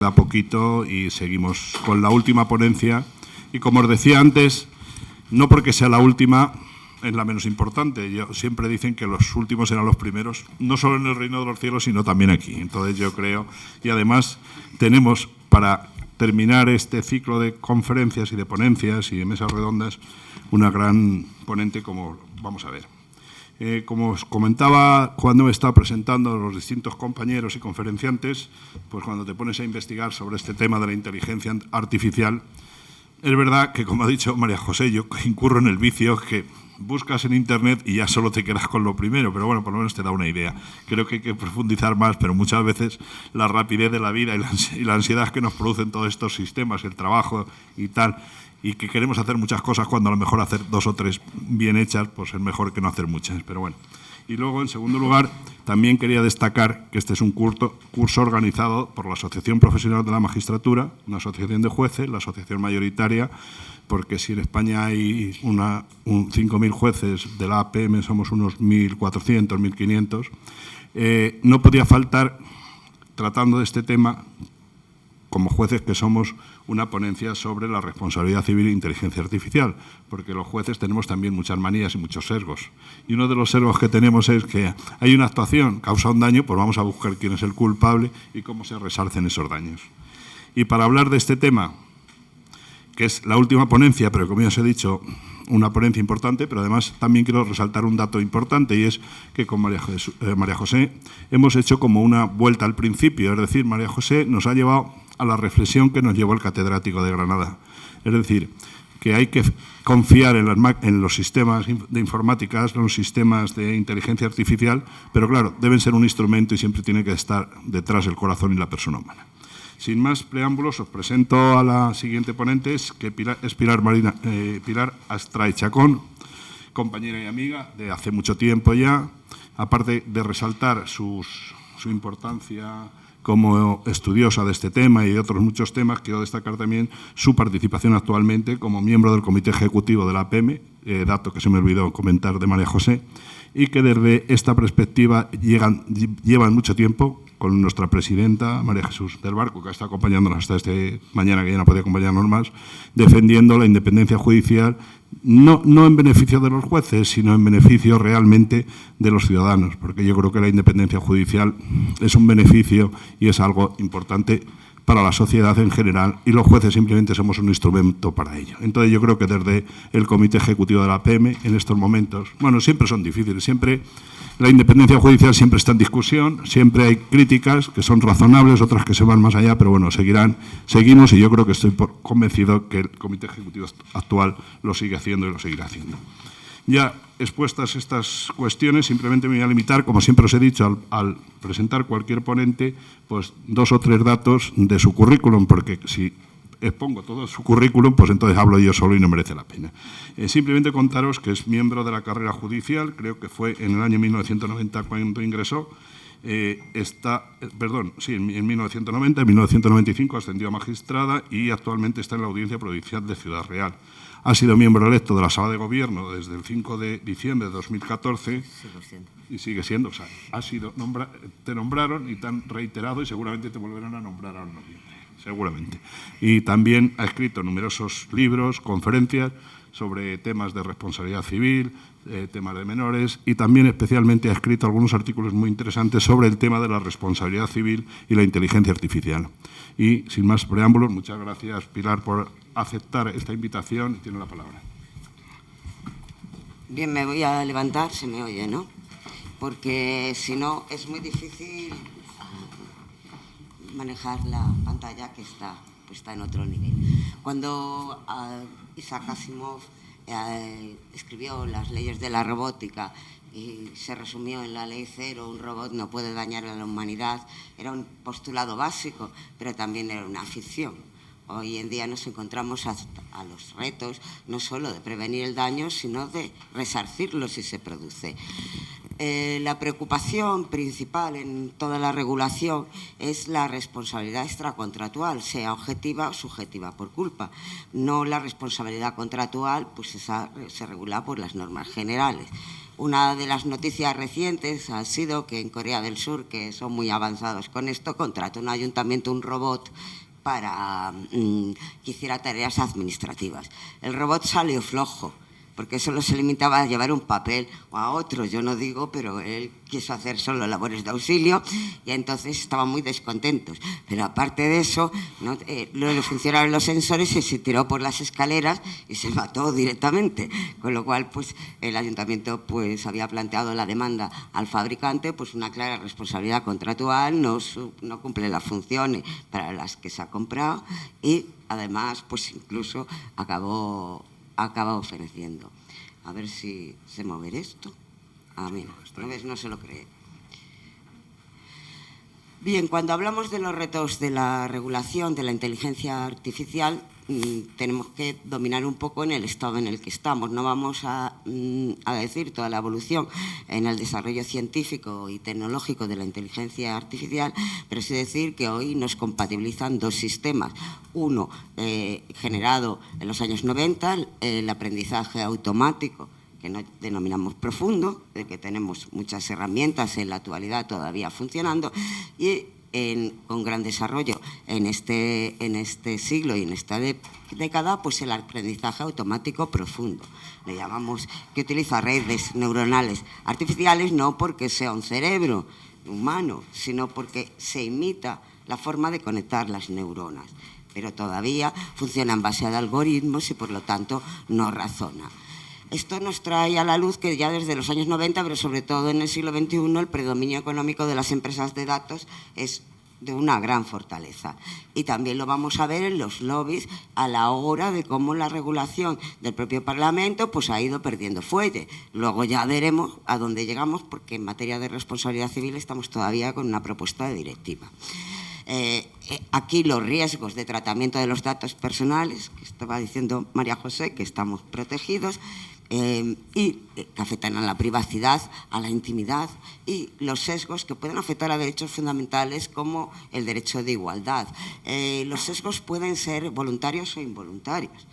Da poquito y seguimos con la última ponencia. Y como os decía antes, no porque sea la última es la menos importante. Siempre dicen que los últimos eran los primeros, no solo en el reino de los cielos, sino también aquí. Entonces yo creo, y además tenemos para terminar este ciclo de conferencias y de ponencias y de mesas redondas una gran ponente, como vamos a ver. Como os comentaba cuando me estaba presentando a los distintos compañeros y conferenciantes, pues cuando te pones a investigar sobre este tema de la inteligencia artificial, es verdad que, como ha dicho María José, yo incurro en el vicio que buscas en Internet y ya solo te quedas con lo primero, pero bueno, por lo menos te da una idea. Creo que hay que profundizar más, pero muchas veces la rapidez de la vida y la ansiedad que nos producen todos estos sistemas, el trabajo y tal, y que queremos hacer muchas cosas cuando a lo mejor hacer 2 o 3 bien hechas, pues es mejor que no hacer muchas, pero bueno. Y luego, en segundo lugar, también quería destacar que este es un curso organizado por la Asociación Profesional de la Magistratura, una asociación de jueces, la asociación mayoritaria, porque si en España hay 5.000 jueces de la APM, somos unos 1.400, 1.500, no podía faltar, tratando de este tema, como jueces que somos, una ponencia sobre la responsabilidad civil e inteligencia artificial, porque los jueces tenemos también muchas manías y muchos sesgos. Y uno de los sesgos que tenemos es que hay una actuación, causa un daño, pues vamos a buscar quién es el culpable y cómo se resarcen esos daños. Y para hablar de este tema, que es la última ponencia, pero como ya os he dicho, una ponencia importante, pero además también quiero resaltar un dato importante, y es que con María José hemos hecho como una vuelta al principio, es decir, María José nos ha llevado a la reflexión que nos llevó el catedrático de Granada. Es decir, que hay que confiar en los sistemas de informática, en los sistemas de inteligencia artificial, pero claro, deben ser un instrumento y siempre tiene que estar detrás el corazón y la persona humana. Sin más preámbulos, os presento a la siguiente ponente, que es Pilar Astray Chacón, compañera y amiga de hace mucho tiempo ya, aparte de resaltar su importancia como estudiosa de este tema y de otros muchos temas, quiero destacar también su participación actualmente como miembro del Comité Ejecutivo de la APM, dato que se me olvidó comentar de María José, y que desde esta perspectiva llevan mucho tiempo con nuestra presidenta, María Jesús del Barco, que está acompañándonos hasta mañana, que ya no podía acompañarnos más, defendiendo la independencia judicial, no en beneficio de los jueces, sino en beneficio realmente de los ciudadanos, porque yo creo que la independencia judicial es un beneficio y es algo importante para la sociedad en general, y los jueces simplemente somos un instrumento para ello. Entonces yo creo que desde el Comité Ejecutivo de la APM, en estos momentos, bueno, siempre son difíciles, siempre la independencia judicial siempre está en discusión, siempre hay críticas que son razonables, otras que se van más allá, pero bueno, seguimos, y yo creo que estoy convencido que el Comité Ejecutivo actual lo sigue haciendo y lo seguirá haciendo. Ya expuestas estas cuestiones, simplemente me voy a limitar, como siempre os he dicho, al presentar cualquier ponente, pues 2 o 3 datos de su currículum, porque si expongo todo su currículum, pues entonces hablo yo solo y no merece la pena. Simplemente contaros que es miembro de la carrera judicial, creo que fue en el año 1990 cuando ingresó, en 1990, en 1995 ascendió a magistrada y actualmente está en la Audiencia Provincial de Ciudad Real. Ha sido miembro electo de la Sala de Gobierno desde el 5 de diciembre de 2014 y sigue siendo, o sea, te nombraron y te han reiterado y seguramente te volverán a nombrar ahora en noviembre, seguramente. Y también ha escrito numerosos libros, conferencias sobre temas de responsabilidad civil, temas de menores, y también especialmente ha escrito algunos artículos muy interesantes sobre el tema de la responsabilidad civil y la inteligencia artificial. Y sin más preámbulos, muchas gracias, Pilar, por aceptar esta invitación. Tiene la palabra. Bien, me voy a levantar, se me oye, ¿no? Porque si no es muy difícil manejar la pantalla que está en otro nivel. Cuando Isaac Asimov escribió las leyes de la robótica y se resumió en la ley 0, un robot no puede dañar a la humanidad, era un postulado básico, pero también era una ficción. Hoy en día nos encontramos a los retos no solo de prevenir el daño, sino de resarcirlo si se produce. La preocupación principal en toda la regulación es la responsabilidad extracontractual, sea objetiva o subjetiva por culpa. No la responsabilidad contractual, pues esa se regula por las normas generales. Una de las noticias recientes ha sido que en Corea del Sur, que son muy avanzados con esto, contrató un ayuntamiento un robot para que hiciera tareas administrativas. El robot salió flojo, porque solo se limitaba a llevar un papel o a otro, yo no digo, pero él quiso hacer solo labores de auxilio y entonces estaban muy descontentos. Pero aparte de eso, ¿no? Le funcionaron los sensores y se tiró por las escaleras y se mató directamente. Con lo cual, pues el ayuntamiento pues había planteado la demanda al fabricante, pues una clara responsabilidad contractual, no cumple las funciones para las que se ha comprado y además, pues incluso acaba ofreciendo. A ver si se mover esto. Mira, ¿no ves? No se lo cree. Bien, cuando hablamos de los retos de la regulación de la inteligencia artificial, tenemos que dominar un poco en el estado en el que estamos. No vamos a decir toda la evolución en el desarrollo científico y tecnológico de la inteligencia artificial, pero sí decir que hoy nos compatibilizan dos sistemas. Uno, generado en los años 90, el aprendizaje automático, que no denominamos profundo, de que tenemos muchas herramientas en la actualidad todavía funcionando, y con gran desarrollo en este siglo y en esta década, pues el aprendizaje automático profundo. Le llamamos que utiliza redes neuronales artificiales no porque sea un cerebro humano, sino porque se imita la forma de conectar las neuronas, pero todavía funciona en base a algoritmos y por lo tanto no razona. Esto nos trae a la luz que ya desde los años 90, pero sobre todo en el siglo XXI, el predominio económico de las empresas de datos es de una gran fortaleza. Y también lo vamos a ver en los lobbies a la hora de cómo la regulación del propio Parlamento pues ha ido perdiendo fuelle. Luego ya veremos a dónde llegamos, porque en materia de responsabilidad civil estamos todavía con una propuesta de directiva. Aquí los riesgos de tratamiento de los datos personales, que estaba diciendo María José, que estamos protegidos, y que afectan a la privacidad, a la intimidad, y los sesgos que pueden afectar a derechos fundamentales como el derecho de igualdad. Los sesgos pueden ser voluntarios o involuntarios.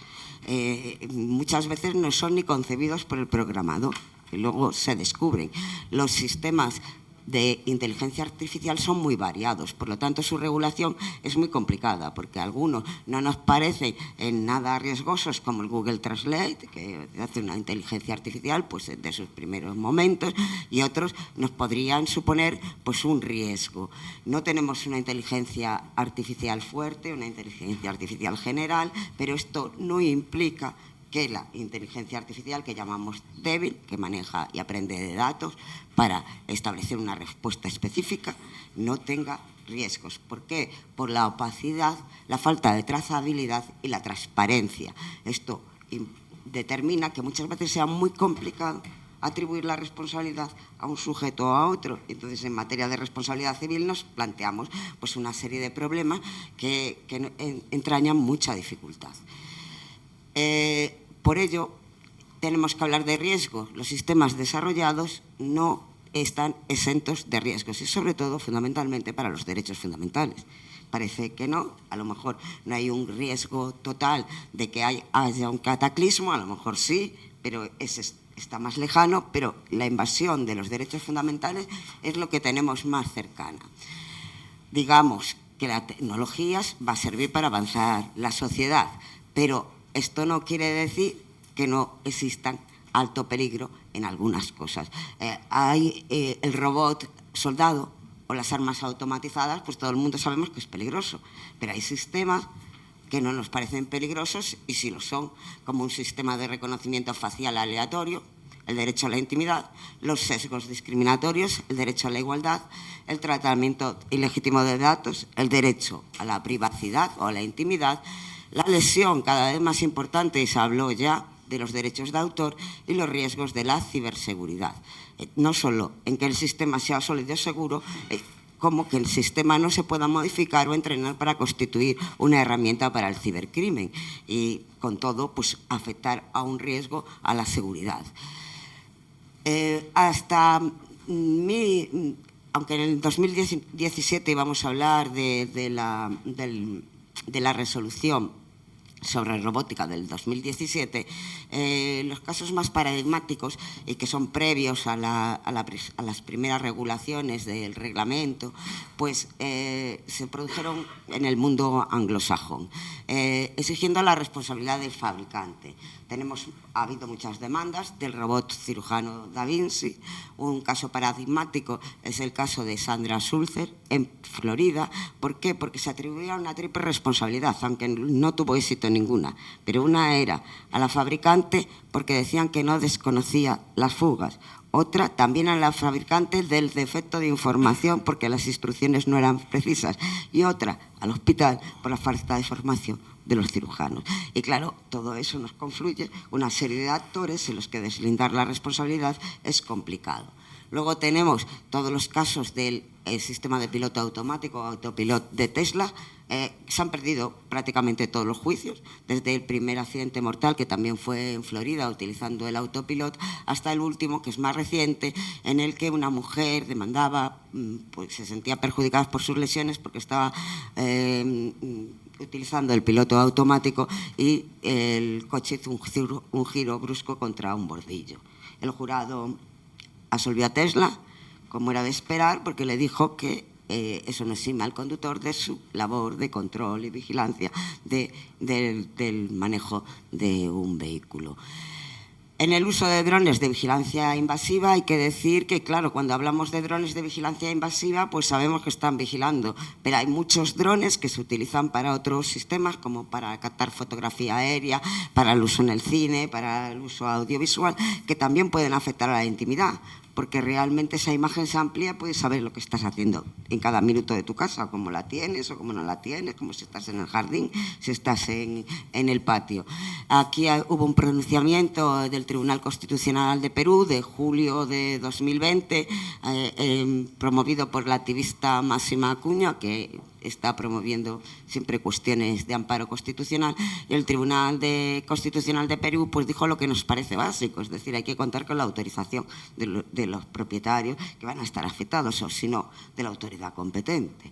Muchas veces no son ni concebidos por el programador, que luego se descubren. Los sistemas de inteligencia artificial son muy variados, por lo tanto su regulación es muy complicada, porque algunos no nos parecen en nada riesgosos, como el Google Translate, que hace una inteligencia artificial pues de sus primeros momentos, y otros nos podrían suponer pues un riesgo. No tenemos una inteligencia artificial fuerte, una inteligencia artificial general, pero esto no implica que la inteligencia artificial, que llamamos débil, que maneja y aprende de datos para establecer una respuesta específica, no tenga riesgos. ¿Por qué? Por la opacidad, la falta de trazabilidad y la transparencia. Esto determina que muchas veces sea muy complicado atribuir la responsabilidad a un sujeto o a otro. Entonces, en materia de responsabilidad civil nos planteamos pues una serie de problemas que entrañan mucha dificultad. Por ello, tenemos que hablar de riesgos. Los sistemas desarrollados no están exentos de riesgos y, sobre todo, fundamentalmente para los derechos fundamentales. Parece que no, a lo mejor no hay un riesgo total de que haya un cataclismo, a lo mejor sí, pero está más lejano, pero la invasión de los derechos fundamentales es lo que tenemos más cercana. Digamos que la tecnología va a servir para avanzar la sociedad, pero esto no quiere decir que no existan alto peligro en algunas cosas. Hay el robot soldado o las armas automatizadas, pues todo el mundo sabemos que es peligroso, pero hay sistemas que no nos parecen peligrosos y sí lo son, como un sistema de reconocimiento facial aleatorio, el derecho a la intimidad, los sesgos discriminatorios, el derecho a la igualdad, el tratamiento ilegítimo de datos, el derecho a la privacidad o a la intimidad, la lesión cada vez más importante, y se habló ya, de los derechos de autor y los riesgos de la ciberseguridad. No solo en que el sistema sea sólido y seguro, como que el sistema no se pueda modificar o entrenar para constituir una herramienta para el cibercrimen y, con todo, pues afectar a un riesgo a la seguridad. Hasta aunque en el 2017 íbamos a hablar de la resolución sobre robótica del 2017, los casos más paradigmáticos y que son previos a las primeras regulaciones del reglamento, pues se produjeron en el mundo anglosajón, exigiendo la responsabilidad del fabricante. Ha habido muchas demandas del robot cirujano Da Vinci. Un caso paradigmático es el caso de Sandra Sulzer en Florida. ¿Por qué? Porque se atribuía una triple responsabilidad, aunque no tuvo éxito ninguna. Pero una era a la fabricante porque decían que no desconocía las fugas. Otra también a la fabricante del defecto de información porque las instrucciones no eran precisas. Y otra al hospital por la falta de formación de los cirujanos. Y claro, todo eso nos confluye una serie de actores en los que deslindar la responsabilidad es complicado. Luego tenemos todos los casos del sistema de piloto automático, autopilot de Tesla. Se han perdido prácticamente todos los juicios, desde el primer accidente mortal, que también fue en Florida, utilizando el autopilot, hasta el último, que es más reciente, en el que una mujer demandaba, pues se sentía perjudicada por sus lesiones porque estaba utilizando el piloto automático y el coche hizo un giro brusco contra un bordillo. El jurado absolvió a Tesla, como era de esperar, porque le dijo que eso no exime al conductor de su labor de control y vigilancia del manejo de un vehículo. En el uso de drones de vigilancia invasiva hay que decir que, claro, cuando hablamos de drones de vigilancia invasiva, pues sabemos que están vigilando, pero hay muchos drones que se utilizan para otros sistemas, como para captar fotografía aérea, para el uso en el cine, para el uso audiovisual, que también pueden afectar a la intimidad, porque realmente esa imagen se amplía, puedes saber lo que estás haciendo en cada minuto de tu casa, cómo la tienes o cómo no la tienes, como si estás en el jardín, si estás en el patio. Aquí hubo un pronunciamiento del Tribunal Constitucional de Perú de julio de 2020, promovido por la activista Máxima Acuña, que está promoviendo siempre cuestiones de amparo constitucional, y el Tribunal Constitucional de Perú pues dijo lo que nos parece básico, es decir, hay que contar con la autorización de los propietarios que van a estar afectados, o si no, de la autoridad competente.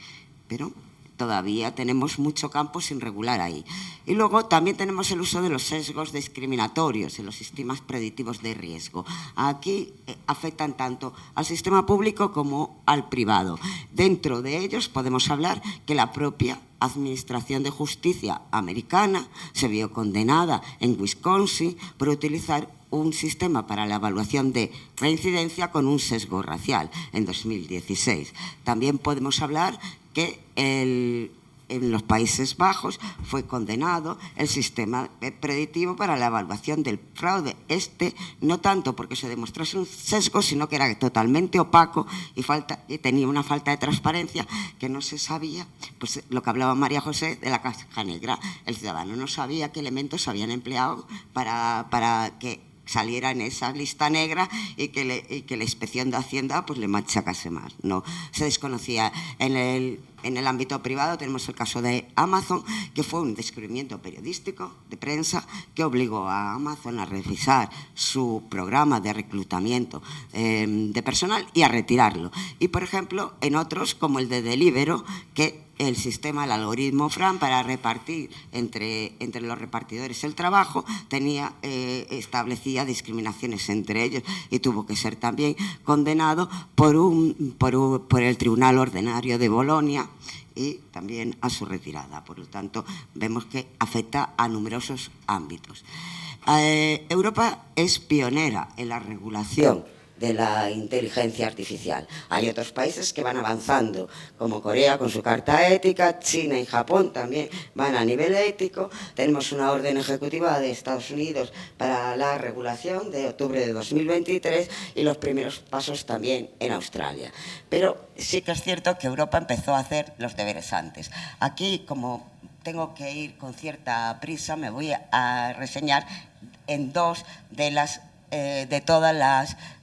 Pero todavía tenemos mucho campo sin regular ahí. Y luego también tenemos el uso de los sesgos discriminatorios en los sistemas predictivos de riesgo. Aquí afectan tanto al sistema público como al privado. Dentro de ellos podemos hablar que la propia Administración de Justicia americana se vio condenada en Wisconsin por utilizar un sistema para la evaluación de reincidencia con un sesgo racial en 2016. También podemos hablar que en los Países Bajos fue condenado el sistema predictivo para la evaluación del fraude. No tanto porque se demostrase un sesgo, sino que era totalmente opaco y tenía una falta de transparencia que no se sabía, pues lo que hablaba María José de la caja negra. El ciudadano no sabía qué elementos se habían empleado para que saliera en esa lista negra y que la inspección de Hacienda pues le machacase más. No se desconocía. En el ámbito privado tenemos el caso de Amazon, que fue un descubrimiento periodístico de prensa que obligó a Amazon a revisar su programa de reclutamiento de personal y a retirarlo. Y, por ejemplo, en otros, como el de Deliveroo, que el sistema, el algoritmo Fran, para repartir entre los repartidores el trabajo, establecía discriminaciones entre ellos y tuvo que ser también condenado por el Tribunal Ordinario de Bolonia y también a su retirada. Por lo tanto, vemos que afecta a numerosos ámbitos. Europa es pionera en la regulación de la inteligencia artificial. Hay otros países que van avanzando, como Corea con su carta ética, China y Japón también van a nivel ético. Tenemos una orden ejecutiva de Estados Unidos para la regulación de octubre de 2023 y los primeros pasos también en Australia. Pero sí que es cierto que Europa empezó a hacer los deberes antes. Aquí, como tengo que ir con cierta prisa, me voy a reseñar en dos de todos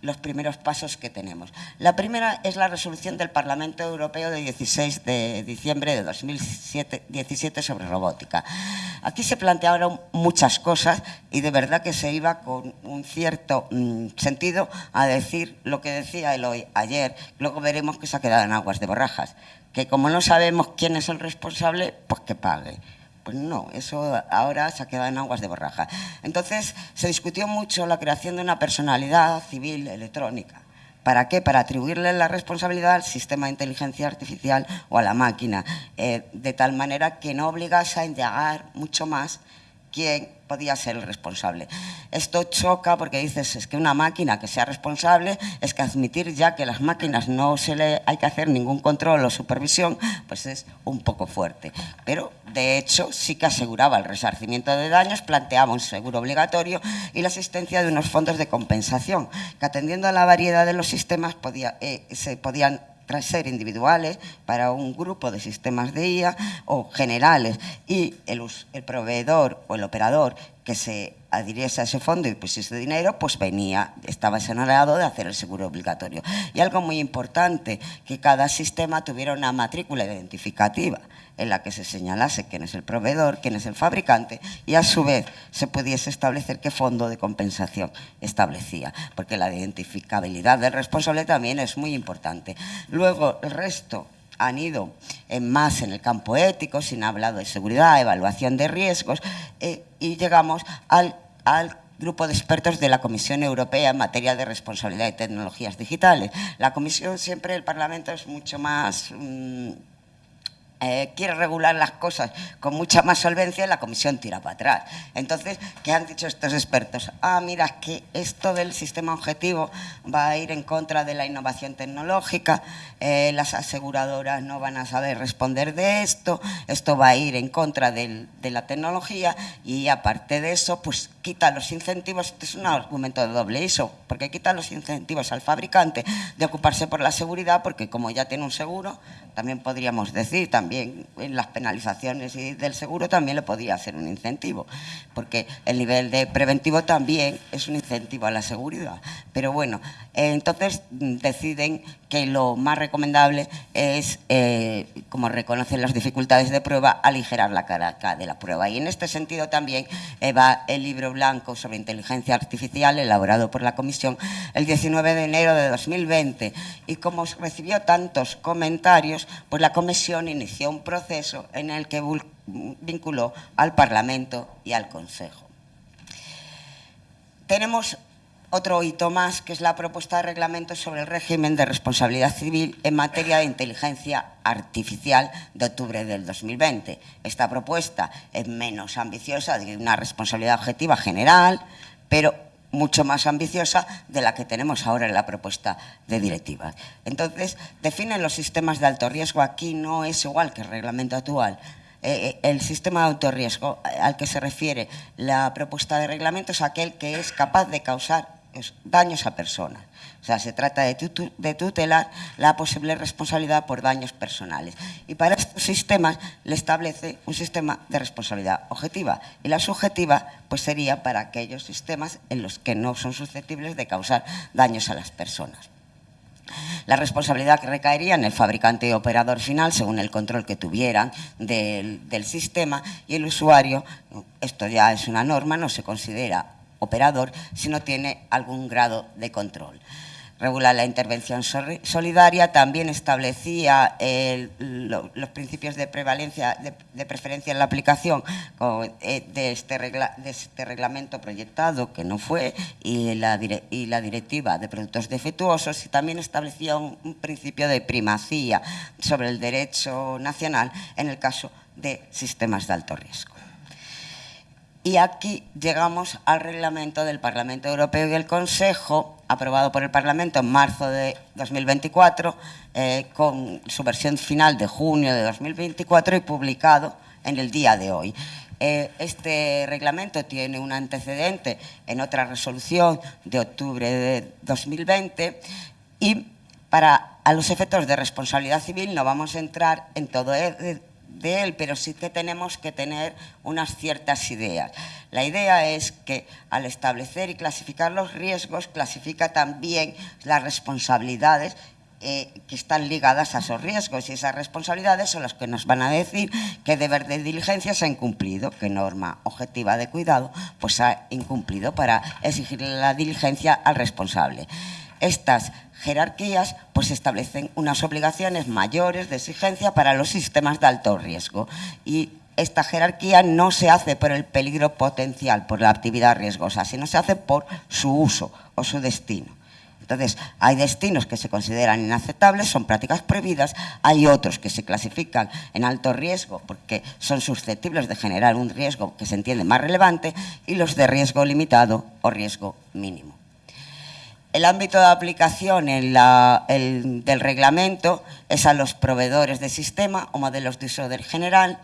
los primeros pasos que tenemos. La primera es la resolución del Parlamento Europeo de 16 de diciembre de 2017 sobre robótica. Aquí se plantearon muchas cosas y de verdad que se iba con un cierto sentido a decir lo que decía Eloy ayer. Luego veremos que se ha quedado en aguas de borrajas, que como no sabemos quién es el responsable, pues que pague. Pues no, eso ahora se ha quedado en aguas de borrajas. Entonces se discutió mucho la creación de una personalidad civil electrónica. ¿Para qué? Para atribuirle la responsabilidad al sistema de inteligencia artificial o a la máquina, de tal manera que no obligase a indagar mucho más quién podía ser el responsable. Esto choca porque dices, es que una máquina que sea responsable, es que admitir ya que las máquinas no se le hay que hacer ningún control o supervisión, pues es un poco fuerte. Pero, de hecho, sí que aseguraba el resarcimiento de daños, planteaba un seguro obligatorio y la existencia de unos fondos de compensación, que atendiendo a la variedad de los sistemas se podían ser individuales para un grupo de sistemas de IA o generales, y el proveedor o el operador que se adhiriese a ese fondo y pusiese dinero, pues estaba exonerado de hacer el seguro obligatorio. Y algo muy importante, que cada sistema tuviera una matrícula identificativa en la que se señalase quién es el proveedor, quién es el fabricante, y a su vez se pudiese establecer qué fondo de compensación establecía, porque la identificabilidad del responsable también es muy importante. Luego, el resto han ido más en el campo ético, sin hablado de seguridad, evaluación de riesgos, y llegamos al grupo de expertos de la Comisión Europea en materia de responsabilidad de tecnologías digitales. La Comisión siempre, el Parlamento es mucho más... quiere regular las cosas con mucha más solvencia y la Comisión tira para atrás. Entonces, ¿qué han dicho estos expertos? Mira, que esto del sistema objetivo va a ir en contra de la innovación tecnológica, las aseguradoras no van a saber responder de esto va a ir en contra de la tecnología, y aparte de eso, pues quita los incentivos. Este es un argumento de doble ISO, porque quita los incentivos al fabricante de ocuparse por la seguridad, porque como ya tiene un seguro, también podríamos decir, también en las penalizaciones del seguro también le podría hacer un incentivo, porque el nivel de preventivo también es un incentivo a la seguridad. Pero bueno, entonces deciden que lo más recomendable es, como reconocen las dificultades de prueba, aligerar la carga de la prueba. Y en este sentido también va el libro blanco sobre inteligencia artificial elaborado por la Comisión el 19 de enero de 2020. Y como recibió tantos comentarios, pues la Comisión inició un proceso en el que vinculó al Parlamento y al Consejo. Tenemos otro hito más, que es la propuesta de reglamento sobre el régimen de responsabilidad civil en materia de inteligencia artificial de octubre del 2020. Esta propuesta es menos ambiciosa, de una responsabilidad objetiva general, pero mucho más ambiciosa de la que tenemos ahora en la propuesta de directiva. Entonces, definen los sistemas de alto riesgo. Aquí no es igual que el reglamento actual. El sistema de alto riesgo al que se refiere la propuesta de reglamento es aquel que es capaz de causar daños a personas. O sea, se trata de tutelar la posible responsabilidad por daños personales. Y para estos sistemas le establece un sistema de responsabilidad objetiva. Y la subjetiva pues sería para aquellos sistemas en los que no son susceptibles de causar daños a las personas. La responsabilidad que recaería en el fabricante y operador final, según el control que tuvieran del sistema, y el usuario, esto ya es una norma, no se considera operador si no tiene algún grado de control. Regula la intervención solidaria, también establecía los principios de prevalencia, de preferencia en la aplicación de este reglamento proyectado, que no fue, y la directiva de productos defectuosos, y también establecía un principio de primacía sobre el derecho nacional en el caso de sistemas de alto riesgo. Y aquí llegamos al reglamento del Parlamento Europeo y del Consejo, aprobado por el Parlamento en marzo de 2024, con su versión final de junio de 2024 y publicado en el día de hoy. Este reglamento tiene un antecedente en otra resolución de octubre de 2020 y a los efectos de responsabilidad civil no vamos a entrar en todo de él, pero sí que tenemos que tener unas ciertas ideas. La idea es que al establecer y clasificar los riesgos, clasifica también las responsabilidades que están ligadas a esos riesgos, y esas responsabilidades son las que nos van a decir qué deber de diligencia se ha incumplido, qué norma objetiva de cuidado pues se ha incumplido para exigirle la diligencia al responsable. Estas jerarquías pues establecen unas obligaciones mayores de exigencia para los sistemas de alto riesgo, y esta jerarquía no se hace por el peligro potencial, por la actividad riesgosa, sino se hace por su uso o su destino. Entonces, hay destinos que se consideran inaceptables, son prácticas prohibidas, hay otros que se clasifican en alto riesgo porque son susceptibles de generar un riesgo que se entiende más relevante, y los de riesgo limitado o riesgo mínimo. El ámbito de aplicación del reglamento es a los proveedores de sistema o modelos de uso del general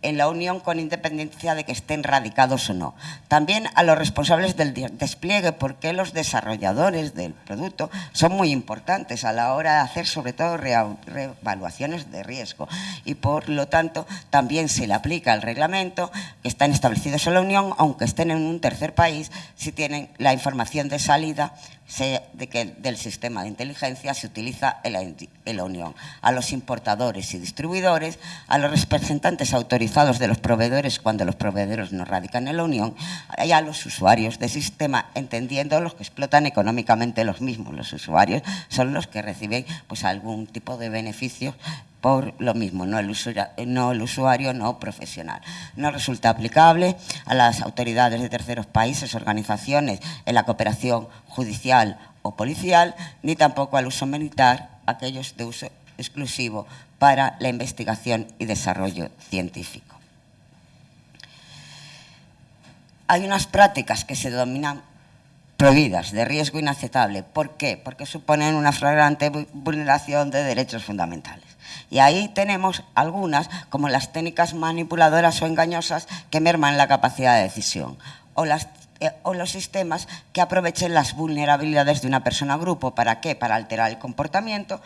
en la Unión, con independencia de que estén radicados o no. También a los responsables del despliegue, porque los desarrolladores del producto son muy importantes a la hora de hacer sobre todo reevaluaciones de riesgo, y por lo tanto también se le aplica el reglamento, que están establecidos en la Unión, aunque estén en un tercer país, si tienen la información de salida de que del sistema de inteligencia se utiliza en la Unión. A los importadores y distribuidores, a los representantes autorizados de los proveedores cuando los proveedores no radican en la Unión, y a los usuarios de sistema, entendiendo los que explotan económicamente los mismos. Los usuarios son los que reciben pues algún tipo de beneficio por lo mismo, no el usuario no profesional. No resulta aplicable a las autoridades de terceros países, organizaciones en la cooperación judicial o policial, ni tampoco al uso militar, aquellos de uso exclusivo para la investigación y desarrollo científico. Hay unas prácticas que se denominan prohibidas, de riesgo inaceptable. ¿Por qué? Porque suponen una flagrante vulneración de derechos fundamentales. Y ahí tenemos algunas, como las técnicas manipuladoras o engañosas que merman la capacidad de decisión, o los sistemas que aprovechen las vulnerabilidades de una persona o grupo. ¿Para qué? Para alterar el comportamiento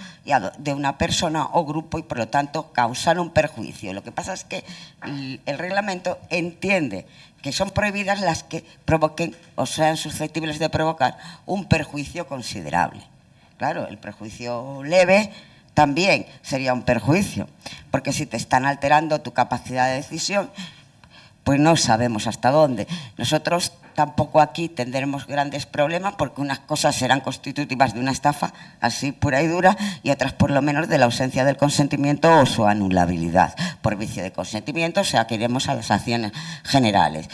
de una persona o grupo y, por lo tanto, causar un perjuicio. Lo que pasa es que el reglamento entiende que son prohibidas las que provoquen o sean susceptibles de provocar un perjuicio considerable. Claro, el perjuicio leve también sería un perjuicio, porque si te están alterando tu capacidad de decisión, pues no sabemos hasta dónde. Nosotros tampoco aquí tendremos grandes problemas, porque unas cosas serán constitutivas de una estafa así pura y dura, y otras por lo menos de la ausencia del consentimiento o su anulabilidad por vicio de consentimiento, o sea que iremos a las acciones generales.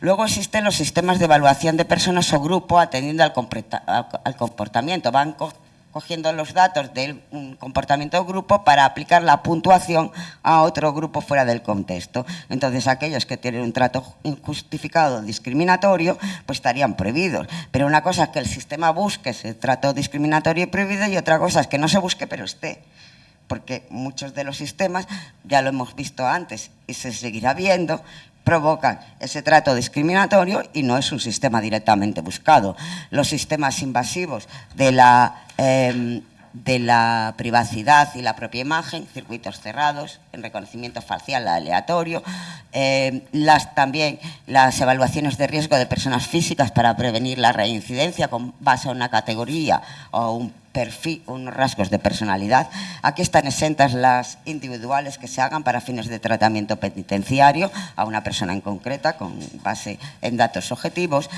Luego existen los sistemas de evaluación de personas o grupo atendiendo al comportamiento. Van cogiendo los datos de un comportamiento de grupo para aplicar la puntuación a otro grupo fuera del contexto. Entonces, aquellos que tienen un trato injustificado, discriminatorio, pues estarían prohibidos. Pero una cosa es que el sistema busque ese trato discriminatorio y prohibido, y otra cosa es que no se busque pero esté. Porque muchos de los sistemas, ya lo hemos visto antes y se seguirá viendo, provocan ese trato discriminatorio y no es un sistema directamente buscado. Los sistemas invasivos de la privacidad y la propia imagen, circuitos cerrados, en reconocimiento facial aleatorio, también las evaluaciones de riesgo de personas físicas para prevenir la reincidencia con base a una categoría o un perfil, unos rasgos de personalidad. Aquí están exentas las individuales que se hagan para fines de tratamiento penitenciario a una persona en concreta con base en datos objetivos,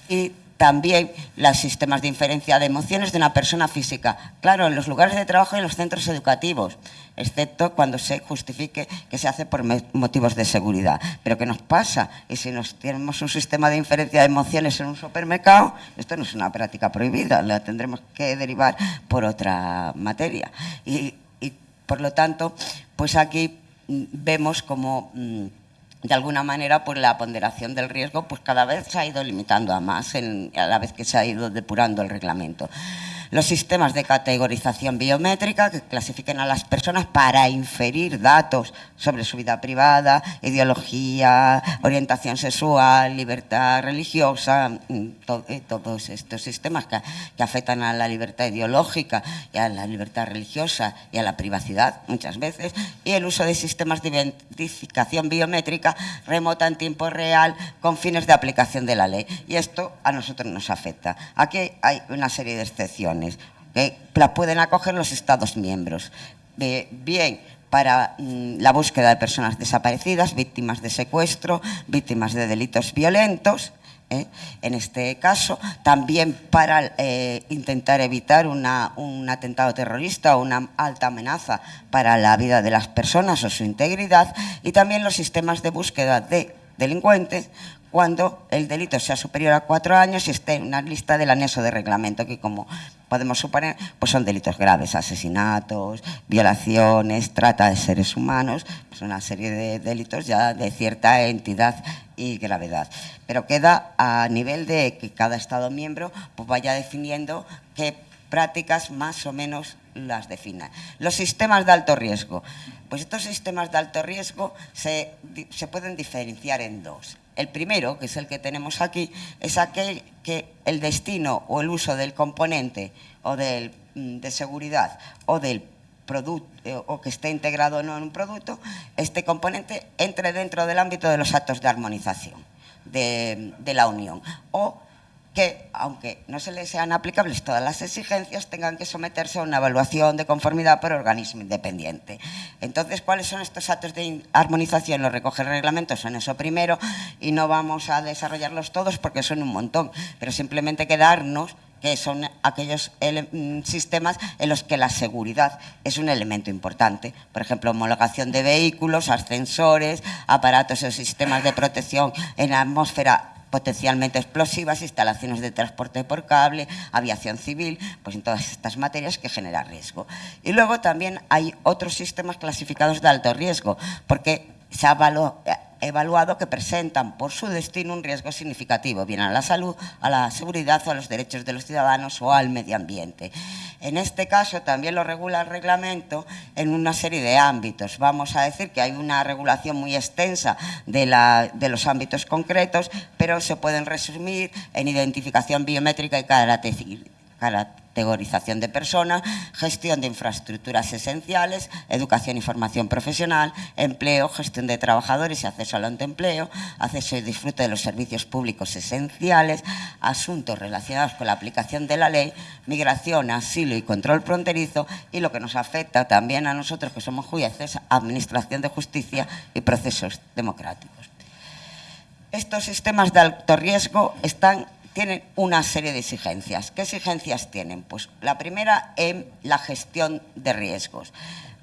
y también los sistemas de inferencia de emociones de una persona física, claro, en los lugares de trabajo y en los centros educativos, excepto cuando se justifique que se hace por motivos de seguridad. Pero ¿qué nos pasa? Y si tenemos un sistema de inferencia de emociones en un supermercado, esto no es una práctica prohibida, la tendremos que derivar por otra materia. Y por lo tanto, pues aquí vemos como de alguna manera, pues la ponderación del riesgo pues cada vez se ha ido limitando a más a la vez que se ha ido depurando el reglamento. Los sistemas de categorización biométrica que clasifiquen a las personas para inferir datos sobre su vida privada, ideología, orientación sexual, libertad religiosa, todos estos sistemas que afectan a la libertad ideológica y a la libertad religiosa y a la privacidad muchas veces, y el uso de sistemas de identificación biométrica remota en tiempo real con fines de aplicación de la ley. Y esto a nosotros nos afecta. Aquí hay una serie de excepciones. que la pueden acoger los Estados miembros. Bien para la búsqueda de personas desaparecidas, víctimas de secuestro, víctimas de delitos violentos, en este caso, también para intentar evitar un atentado terrorista o una alta amenaza para la vida de las personas o su integridad, y también los sistemas de búsqueda de delincuentes cuando el delito sea superior a 4 años y esté en una lista del anexo de reglamento, que, como podemos suponer, pues son delitos graves: asesinatos, violaciones, trata de seres humanos, pues una serie de delitos ya de cierta entidad y gravedad. Pero queda a nivel de que cada Estado miembro pues vaya definiendo qué prácticas más o menos las defina. Los sistemas de alto riesgo. Pues estos sistemas de alto riesgo se pueden diferenciar en dos. El primero, que es el que tenemos aquí, es aquel que el destino o el uso del componente o de seguridad o del producto, o que esté integrado no en un producto, este componente entre dentro del ámbito de los actos de armonización de la Unión, o que, aunque no se les sean aplicables todas las exigencias, tengan que someterse a una evaluación de conformidad por organismo independiente. Entonces, ¿cuáles son estos actos de armonización? Los recoge el reglamento, son eso primero, y no vamos a desarrollarlos todos porque son un montón, pero simplemente quedarnos que son aquellos sistemas en los que la seguridad es un elemento importante. Por ejemplo, homologación de vehículos, ascensores, aparatos o sistemas de protección en la atmósfera potencialmente explosivas, instalaciones de transporte por cable, aviación civil, pues en todas estas materias que genera riesgo. Y luego también hay otros sistemas clasificados de alto riesgo, porque se ha evaluado que presentan por su destino un riesgo significativo, bien a la salud, a la seguridad o a los derechos de los ciudadanos o al medio ambiente. En este caso también lo regula el reglamento en una serie de ámbitos. Vamos a decir que hay una regulación muy extensa de los ámbitos concretos, pero se pueden resumir en identificación biométrica y categorización de personas, gestión de infraestructuras esenciales, educación y formación profesional, empleo, gestión de trabajadores y acceso al autoempleo, acceso y disfrute de los servicios públicos esenciales, asuntos relacionados con la aplicación de la ley, migración, asilo y control fronterizo, y lo que nos afecta también a nosotros, que somos jueces, administración de justicia y procesos democráticos. Estos sistemas de alto riesgo tienen una serie de exigencias. ¿Qué exigencias tienen? Pues la primera en la gestión de riesgos.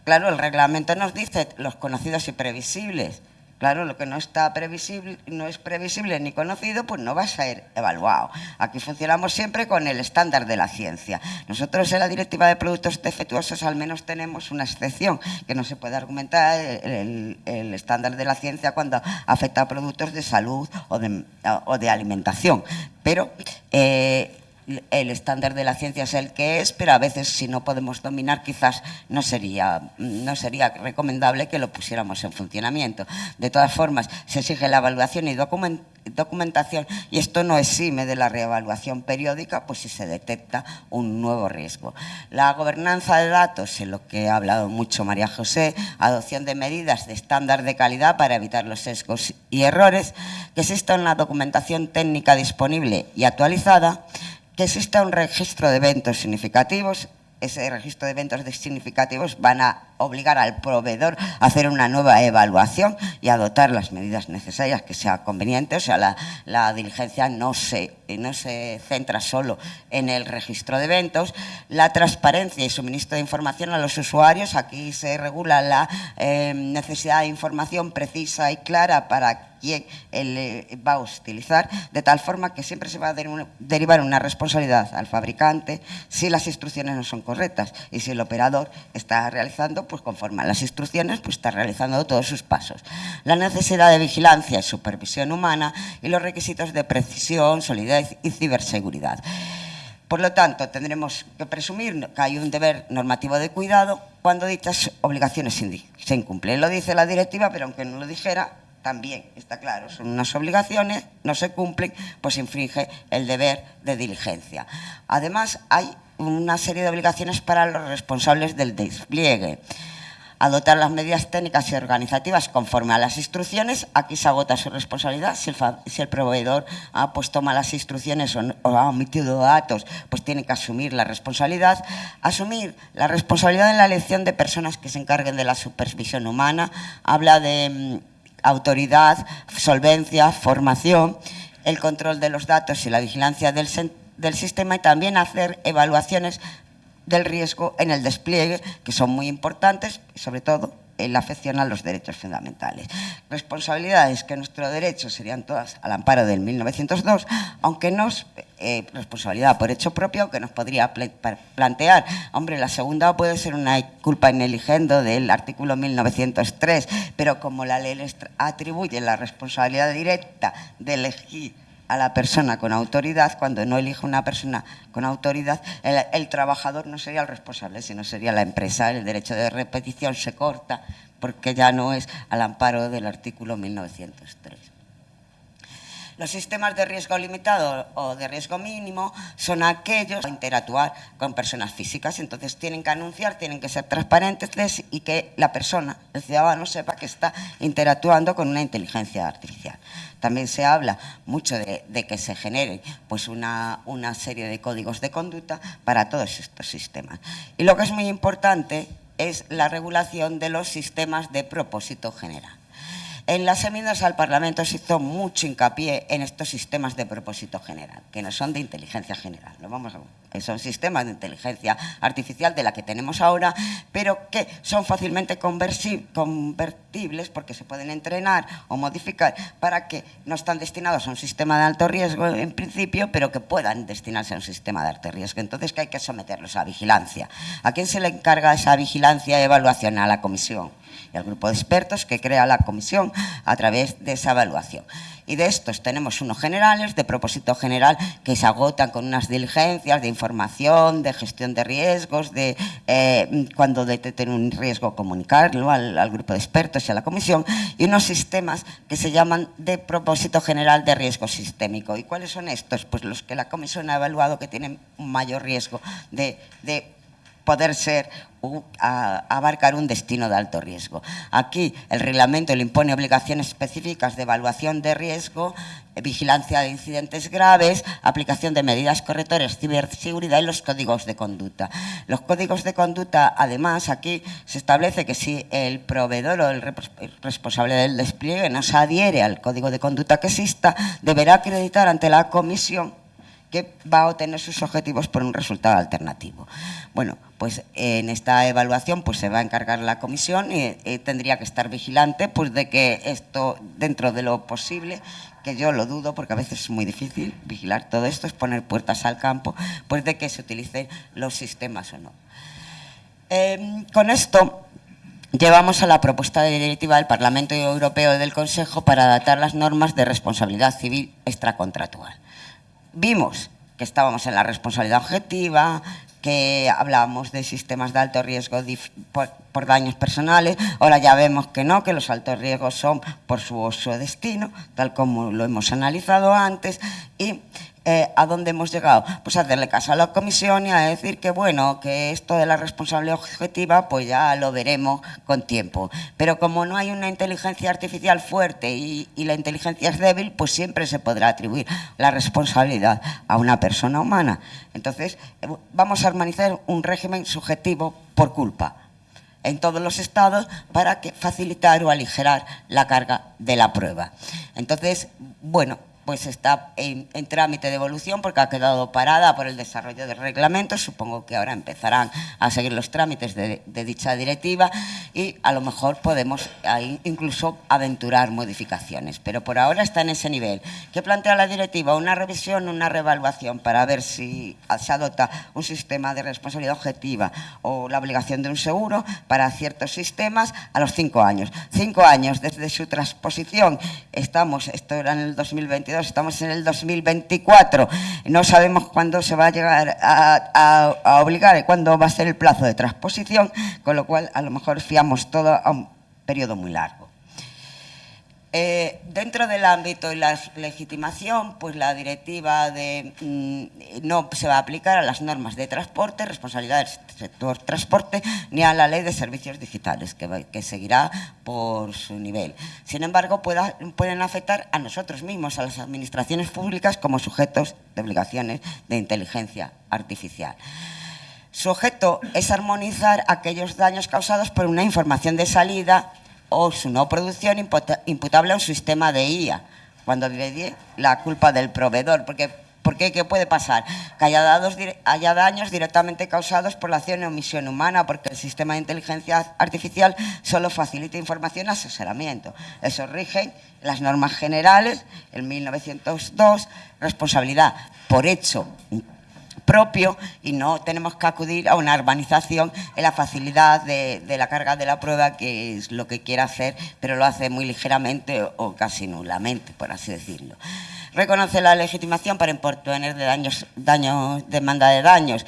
Claro, el reglamento nos dice los conocidos y previsibles. Claro, lo que no está previsible, no es previsible ni conocido, pues no va a ser evaluado. Aquí funcionamos siempre con el estándar de la ciencia. Nosotros en la Directiva de Productos Defectuosos al menos tenemos una excepción, que no se puede argumentar el estándar de la ciencia cuando afecta a productos de salud o de alimentación. Pero el estándar de la ciencia es el que es, pero a veces, si no podemos dominar, quizás no sería recomendable que lo pusiéramos en funcionamiento. De todas formas, se exige la evaluación y documentación, y esto no exime de la reevaluación periódica, pues si se detecta un nuevo riesgo. La gobernanza de datos, en lo que ha hablado mucho María José, adopción de medidas de estándar de calidad para evitar los sesgos y errores, que exista una documentación técnica disponible y actualizada, que exista un registro de eventos significativos. Ese registro de eventos significativos van a obligar al proveedor a hacer una nueva evaluación y a adoptar las medidas necesarias que sea conveniente. O sea, la diligencia no se centra solo en el registro de eventos. La transparencia y suministro de información a los usuarios. Aquí se regula la necesidad de información precisa y clara para quién va a utilizar, de tal forma que siempre se va a derivar una responsabilidad al fabricante si las instrucciones no son correctas, y si el operador está realizando, pues conforme a las instrucciones, pues está realizando todos sus pasos. La necesidad de vigilancia y supervisión humana y los requisitos de precisión, solidez y ciberseguridad. Por lo tanto, tendremos que presumir que hay un deber normativo de cuidado cuando dichas obligaciones se incumplen. Lo dice la directiva, pero aunque no lo dijera, también está claro, son unas obligaciones, no se cumplen, pues infringe el deber de diligencia. Además, hay una serie de obligaciones para los responsables del despliegue. adoptar las medidas técnicas y organizativas conforme a las instrucciones. Aquí se agota su responsabilidad. Si el proveedor pues toma las instrucciones o ha omitido datos, pues tiene que asumir la responsabilidad. Asumir la responsabilidad en la elección de personas que se encarguen de la supervisión humana. Habla de autoridad, solvencia, formación, el control de los datos y la vigilancia del sistema, y también hacer evaluaciones del riesgo en el despliegue, que son muy importantes, sobre todo en la afección a los derechos fundamentales. Responsabilidades que nuestro derecho serían todas al amparo del 1902, aunque nos responsabilidad por hecho propio, que nos podría plantear, hombre, la segunda puede ser una culpa in eligendo del artículo 1903, pero como la ley les atribuye la responsabilidad directa de elegir a la persona con autoridad, cuando no elige una persona con autoridad, el trabajador no sería el responsable, sino sería la empresa. El derecho de repetición se corta porque ya no es al amparo del artículo 1903. Los sistemas de riesgo limitado o de riesgo mínimo son aquellos que interactuar con personas físicas. Entonces tienen que anunciar, tienen que ser transparentes y que la persona, el ciudadano, sepa que está interactuando con una inteligencia artificial. También se habla mucho de que se genere pues una serie de códigos de conducta para todos estos sistemas. Y lo que es muy importante es la regulación de los sistemas de propósito general. En las enmiendas al Parlamento se hizo mucho hincapié en estos sistemas de propósito general, que no son de inteligencia general, son sistemas de inteligencia artificial de la que tenemos ahora, pero que son fácilmente convertibles porque se pueden entrenar o modificar para que no están destinados a un sistema de alto riesgo en principio, pero que puedan destinarse a un sistema de alto riesgo. Entonces, que hay que someterlos a vigilancia. ¿A quién se le encarga esa vigilancia y evaluación? A la comisión y al grupo de expertos que crea la comisión a través de esa evaluación. Y de estos tenemos unos generales, de propósito general, que se agotan con unas diligencias de información, de gestión de riesgos, de cuando detecten un riesgo comunicarlo al grupo de expertos y a la comisión, y unos sistemas que se llaman de propósito general de riesgo sistémico. ¿Y cuáles son estos? Pues los que la comisión ha evaluado que tienen un mayor riesgo de poder ser abarcar un destino de alto riesgo. Aquí el reglamento le impone obligaciones específicas de evaluación de riesgo, vigilancia de incidentes graves, aplicación de medidas correctoras, ciberseguridad y los códigos de conducta. Los códigos de conducta, además, aquí se establece que si el proveedor o el responsable del despliegue no se adhiere al código de conducta que exista, deberá acreditar ante la comisión que va a obtener sus objetivos por un resultado alternativo. Bueno, pues en esta evaluación pues se va a encargar la comisión y tendría que estar vigilante pues de que esto, dentro de lo posible, que yo lo dudo porque a veces es muy difícil vigilar todo esto, es poner puertas al campo, pues de que se utilicen los sistemas o no. Con esto llevamos a la propuesta de directiva del Parlamento Europeo y del Consejo para adaptar las normas de responsabilidad civil extracontractual. Vimos que estábamos en la responsabilidad objetiva, que hablábamos de sistemas de alto riesgo por daños personales. Ahora ya vemos que no, que los altos riesgos son por su uso destino, tal como lo hemos analizado antes. Y ¿a dónde hemos llegado? Pues a hacerle caso a la comisión y a decir que bueno, que esto de la responsabilidad objetiva pues ya lo veremos con tiempo. Pero como no hay una inteligencia artificial fuerte y la inteligencia es débil, pues siempre se podrá atribuir la responsabilidad a una persona humana. Entonces vamos a armonizar un régimen subjetivo por culpa en todos los estados para facilitar o aligerar la carga de la prueba. Entonces, bueno, pues está en trámite de evolución porque ha quedado parada por el desarrollo del reglamento. Supongo que ahora empezarán a seguir los trámites de dicha directiva y a lo mejor podemos ahí incluso aventurar modificaciones, pero por ahora está en ese nivel. ¿Qué plantea la directiva? Una revisión, una reevaluación para ver si se adopta un sistema de responsabilidad objetiva o la obligación de un seguro para ciertos sistemas a los 5 años. 5 años desde su transposición. Esto era en el 2022, estamos en el 2024, no sabemos cuándo se va a llegar a obligar, cuándo va a ser el plazo de transposición, con lo cual a lo mejor fiamos todo a un periodo muy largo. Dentro del ámbito de la legitimación, pues la directiva no se va a aplicar a las normas de transporte, responsabilidad del sector transporte, ni a la ley de servicios digitales, que seguirá por su nivel. Sin embargo, pueden afectar a nosotros mismos, a las administraciones públicas, como sujetos de obligaciones de inteligencia artificial. Su objeto es armonizar aquellos daños causados por una información de salida o su no producción imputable a un sistema de IA, cuando medie la culpa del proveedor. Porque ¿qué puede pasar? Que haya daños directamente causados por la acción o omisión humana, porque el sistema de inteligencia artificial solo facilita información y asesoramiento. Eso rigen las normas generales, el 1902, responsabilidad por hecho propio, y no tenemos que acudir a una urbanización en la facilidad de la carga de la prueba, que es lo que quiere hacer, pero lo hace muy ligeramente o casi nulamente, por así decirlo. Reconoce la legitimación para interponer demanda de daños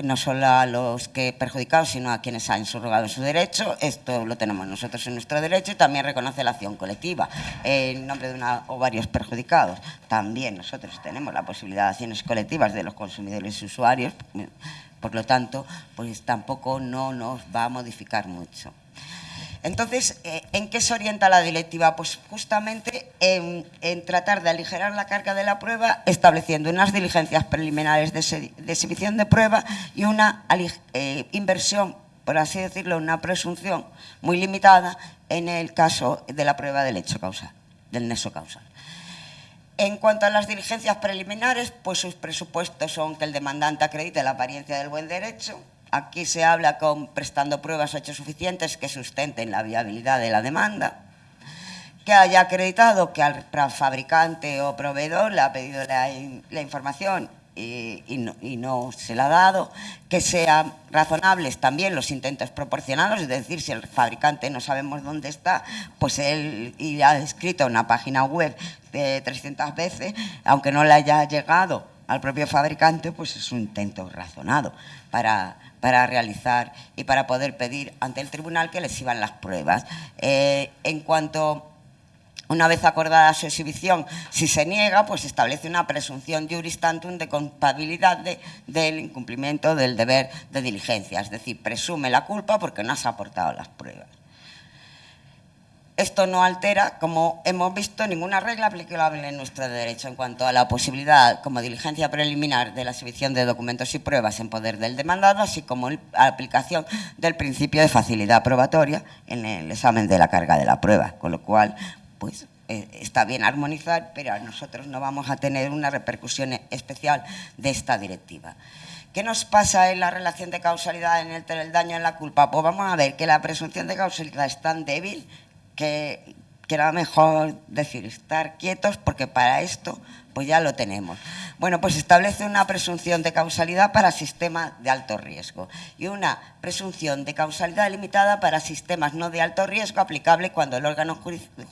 no solo a los que perjudicados, sino a quienes han subrogado su derecho. Esto lo tenemos nosotros en nuestro derecho, y también reconoce la acción colectiva en nombre de una o varios perjudicados. También nosotros tenemos la posibilidad de acciones colectivas de los consumidores y usuarios, por lo tanto, pues tampoco no nos va a modificar mucho. Entonces, ¿en qué se orienta la directiva? Pues justamente en tratar de aligerar la carga de la prueba, estableciendo unas diligencias preliminares de exhibición de prueba y una inversión, por así decirlo, una presunción muy limitada en el caso de la prueba del hecho causal, del nexo causal. En cuanto a las diligencias preliminares, pues sus presupuestos son que el demandante acredite la apariencia del buen derecho. Aquí se habla con prestando pruebas o hechos suficientes que sustenten la viabilidad de la demanda, que haya acreditado que al fabricante o proveedor le ha pedido la información y no se la ha dado, que sean razonables también los intentos proporcionados, es decir, si el fabricante no sabemos dónde está, pues él ha escrito una página web de 300 veces, aunque no le haya llegado al propio fabricante, pues es un intento razonado para realizar y para poder pedir ante el tribunal que le exhiban las pruebas. En cuanto, una vez acordada su exhibición, si se niega, pues establece una presunción juris tantum de culpabilidad del incumplimiento del deber de diligencia, es decir, presume la culpa porque no has aportado las pruebas. Esto no altera, como hemos visto, ninguna regla aplicable en nuestro derecho en cuanto a la posibilidad, como diligencia preliminar, de la exhibición de documentos y pruebas en poder del demandado, así como la aplicación del principio de facilidad probatoria en el examen de la carga de la prueba, con lo cual, pues, está bien armonizar, pero nosotros no vamos a tener una repercusión especial de esta directiva. ¿Qué nos pasa en la relación de causalidad en el daño en la culpa? Pues vamos a ver que la presunción de causalidad es tan débil que era mejor decir estar quietos, porque para esto pues ya lo tenemos. Bueno, pues establece una presunción de causalidad para sistemas de alto riesgo y una presunción de causalidad limitada para sistemas no de alto riesgo, aplicable cuando el órgano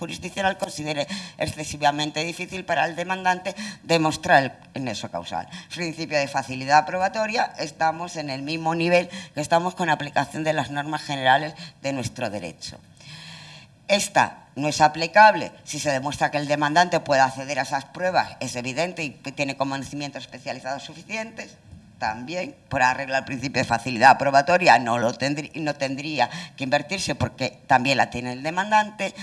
jurisdiccional considere excesivamente difícil para el demandante demostrar el nexo causal. Principio de facilidad probatoria, estamos en el mismo nivel que estamos con la aplicación de las normas generales de nuestro derecho. Esta no es aplicable si se demuestra que el demandante puede acceder a esas pruebas, es evidente, y que tiene conocimientos especializados suficientes. También, por arreglar el principio de facilidad probatoria, no tendría que invertirse, porque también la tiene el demandante.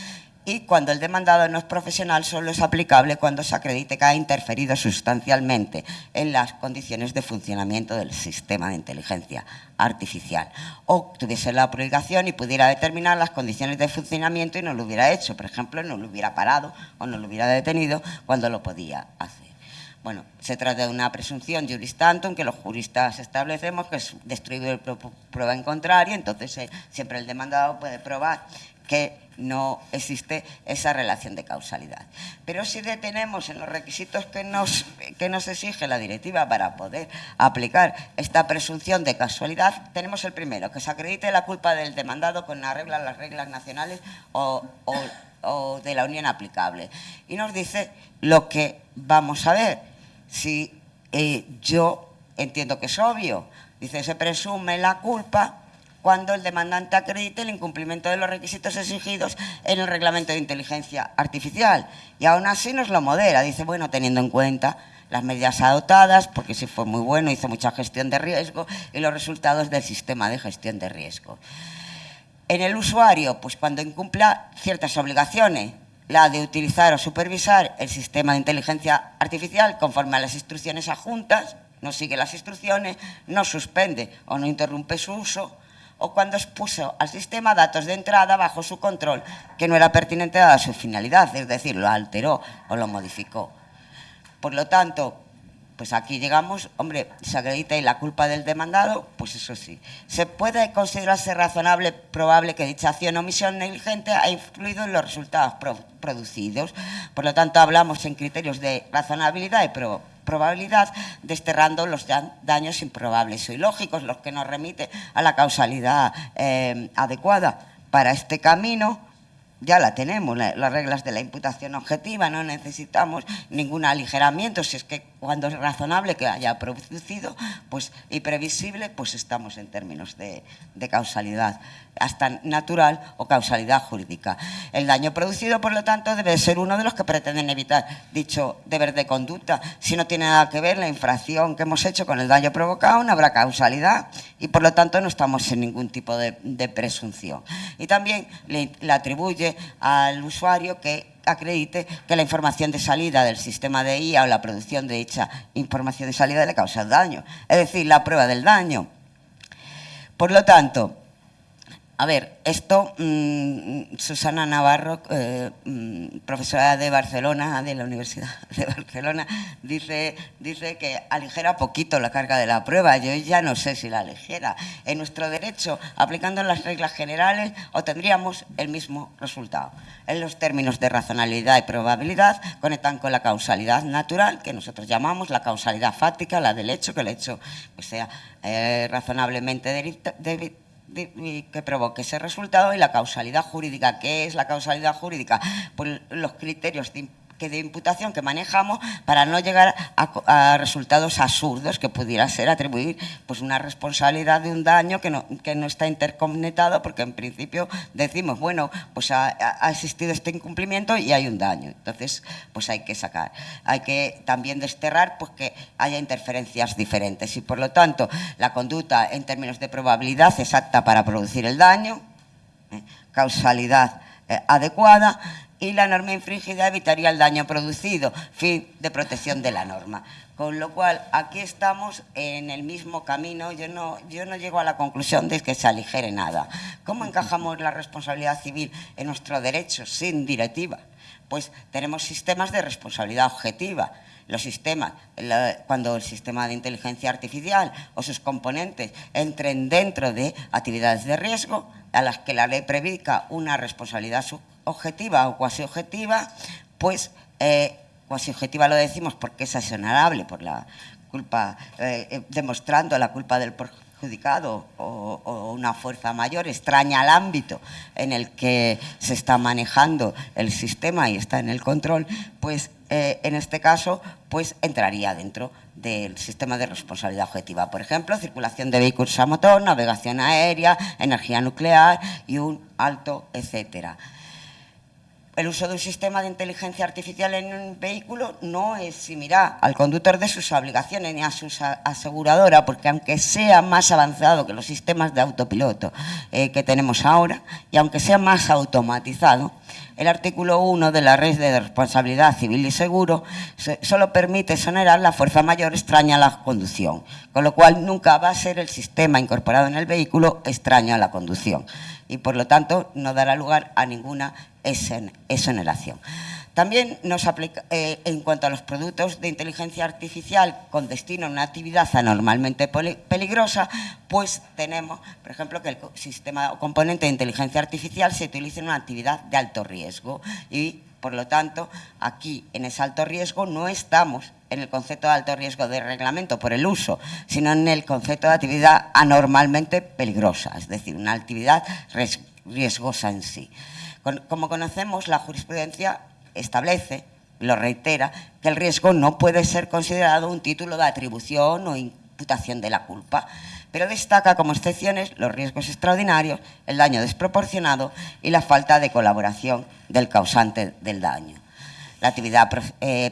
Y cuando el demandado no es profesional, solo es aplicable cuando se acredite que ha interferido sustancialmente en las condiciones de funcionamiento del sistema de inteligencia artificial, o tuviese la obligación y pudiera determinar las condiciones de funcionamiento y no lo hubiera hecho. Por ejemplo, no lo hubiera parado o no lo hubiera detenido cuando lo podía hacer. Bueno, se trata de una presunción juris tantum que los juristas establecemos, que es destruir prueba en contrario. Entonces siempre el demandado puede probar que no existe esa relación de causalidad. Pero si detenemos en los requisitos que nos exige la directiva para poder aplicar esta presunción de casualidad, tenemos el primero, que se acredite la culpa del demandado con las reglas nacionales o de la Unión aplicable. Y nos dice lo que vamos a ver. Si yo entiendo que es obvio, dice, se presume la culpa cuando el demandante acredite el incumplimiento de los requisitos exigidos en el reglamento de inteligencia artificial. Y aún así nos lo modera, dice, bueno, teniendo en cuenta las medidas adoptadas, porque sí fue muy bueno, hizo mucha gestión de riesgo, y los resultados del sistema de gestión de riesgo. En el usuario, pues cuando incumpla ciertas obligaciones, la de utilizar o supervisar el sistema de inteligencia artificial conforme a las instrucciones adjuntas, no sigue las instrucciones, no suspende o no interrumpe su uso, o cuando expuso al sistema datos de entrada bajo su control que no era pertinente dada su finalidad, es decir, lo alteró o lo modificó. Por lo tanto, pues aquí llegamos, hombre, se acredita y la culpa del demandado, pues eso sí. Se puede considerarse razonable, probable que dicha acción o omisión negligente ha influido en los resultados producidos. Por lo tanto, hablamos en criterios de razonabilidad y probabilidad, desterrando los daños improbables o ilógicos, los que nos remite a la causalidad adecuada. Para este camino ya la tenemos, las reglas de la imputación objetiva, no necesitamos ningún aligeramiento, si es que cuando es razonable que haya producido pues, y previsible, pues estamos en términos de causalidad, hasta natural o causalidad jurídica. El daño producido, por lo tanto, debe ser uno de los que pretenden evitar dicho deber de conducta. Si no tiene nada que ver la infracción que hemos hecho con el daño provocado, no habrá causalidad y, por lo tanto, no estamos en ningún tipo de presunción. Y también le atribuye al usuario que acredite que la información de salida del sistema de IA o la producción de dicha información de salida le causa daño, es decir, la prueba del daño. Por lo tanto, a ver, esto, Susana Navarro, profesora de Barcelona, de la Universidad de Barcelona, dice que aligera poquito la carga de la prueba. Yo ya no sé si la aligera. En nuestro derecho, aplicando las reglas generales, obtendríamos el mismo resultado. En los términos de razonabilidad y probabilidad, conectan con la causalidad natural, que nosotros llamamos la causalidad fáctica, la del hecho, que el hecho pues, sea razonablemente que provoque ese resultado, y la causalidad jurídica. ¿Qué es la causalidad jurídica? Pues los criterios de imputación que manejamos para no llegar a resultados absurdos, que pudiera ser atribuir pues una responsabilidad de un daño que no está interconectado, porque en principio decimos, bueno, pues ha existido este incumplimiento y hay un daño. Entonces, pues hay que sacar. Hay que también desterrar pues que haya interferencias diferentes y, por lo tanto, la conducta en términos de probabilidad exacta para producir el daño, causalidad adecuada, y la norma infringida evitaría el daño producido, fin de protección de la norma. Con lo cual, aquí estamos en el mismo camino. Yo no llego a la conclusión de que se aligere nada. ¿Cómo encajamos la responsabilidad civil en nuestro derecho sin directiva? Pues tenemos sistemas de responsabilidad objetiva. Los sistemas, cuando el sistema de inteligencia artificial o sus componentes entren dentro de actividades de riesgo, a las que la ley predica una responsabilidad objetiva o cuasi objetiva, pues cuasi objetiva lo decimos porque es exonerable por la culpa, demostrando la culpa del perjudicado o una fuerza mayor extraña al ámbito en el que se está manejando el sistema y está en el control, pues en este caso pues entraría dentro del sistema de responsabilidad objetiva. Por ejemplo, circulación de vehículos a motor, navegación aérea, energía nuclear y un alto, etcétera. El uso de un sistema de inteligencia artificial en un vehículo no eximirá al conductor de sus obligaciones ni a su aseguradora, porque aunque sea más avanzado que los sistemas de autopiloto que tenemos ahora, y aunque sea más automatizado, el artículo 1 de la Ley de Responsabilidad Civil y Seguro solo permite exonerar la fuerza mayor extraña a la conducción, con lo cual nunca va a ser el sistema incorporado en el vehículo extraño a la conducción y, por lo tanto, no dará lugar a ninguna exoneración. También nos aplica, en cuanto a los productos de inteligencia artificial con destino a una actividad anormalmente peligrosa, pues tenemos, por ejemplo, que el sistema o componente de inteligencia artificial se utiliza en una actividad de alto riesgo y, por lo tanto, aquí en ese alto riesgo no estamos en el concepto de alto riesgo de reglamento por el uso, sino en el concepto de actividad anormalmente peligrosa, es decir, una actividad riesgosa en sí. Como conocemos, la jurisprudencia establece, lo reitera, que el riesgo no puede ser considerado un título de atribución o imputación de la culpa. pero destaca como excepciones los riesgos extraordinarios, el daño desproporcionado y la falta de colaboración del causante del daño. La actividad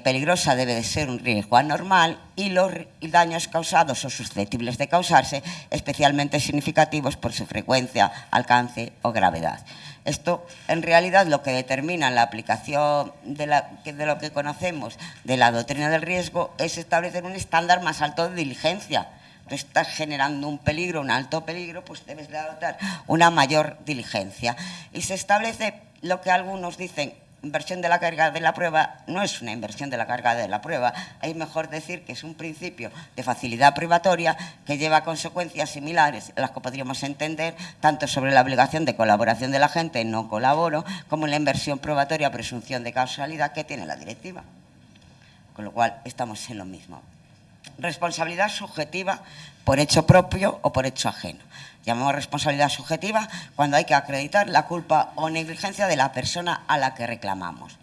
peligrosa debe de ser un riesgo anormal y los daños causados o susceptibles de causarse especialmente significativos por su frecuencia, alcance o gravedad. Esto, en realidad, lo que determina la aplicación de lo que conocemos de la doctrina del riesgo es establecer un estándar más alto de diligencia. Tú estás generando un peligro, un alto peligro, pues debes de adoptar una mayor diligencia. Y se establece lo que algunos dicen, inversión de la carga de la prueba. No es una inversión de la carga de la prueba, es mejor decir que es un principio de facilidad probatoria que lleva consecuencias similares, las que podríamos entender tanto sobre la obligación de colaboración de la gente, no colaboro, como en la inversión probatoria, presunción de causalidad que tiene la directiva. Con lo cual estamos en lo mismo. Responsabilidad subjetiva por hecho propio o por hecho ajeno. Llamamos responsabilidad subjetiva cuando hay que acreditar la culpa o negligencia de la persona a la que reclamamos.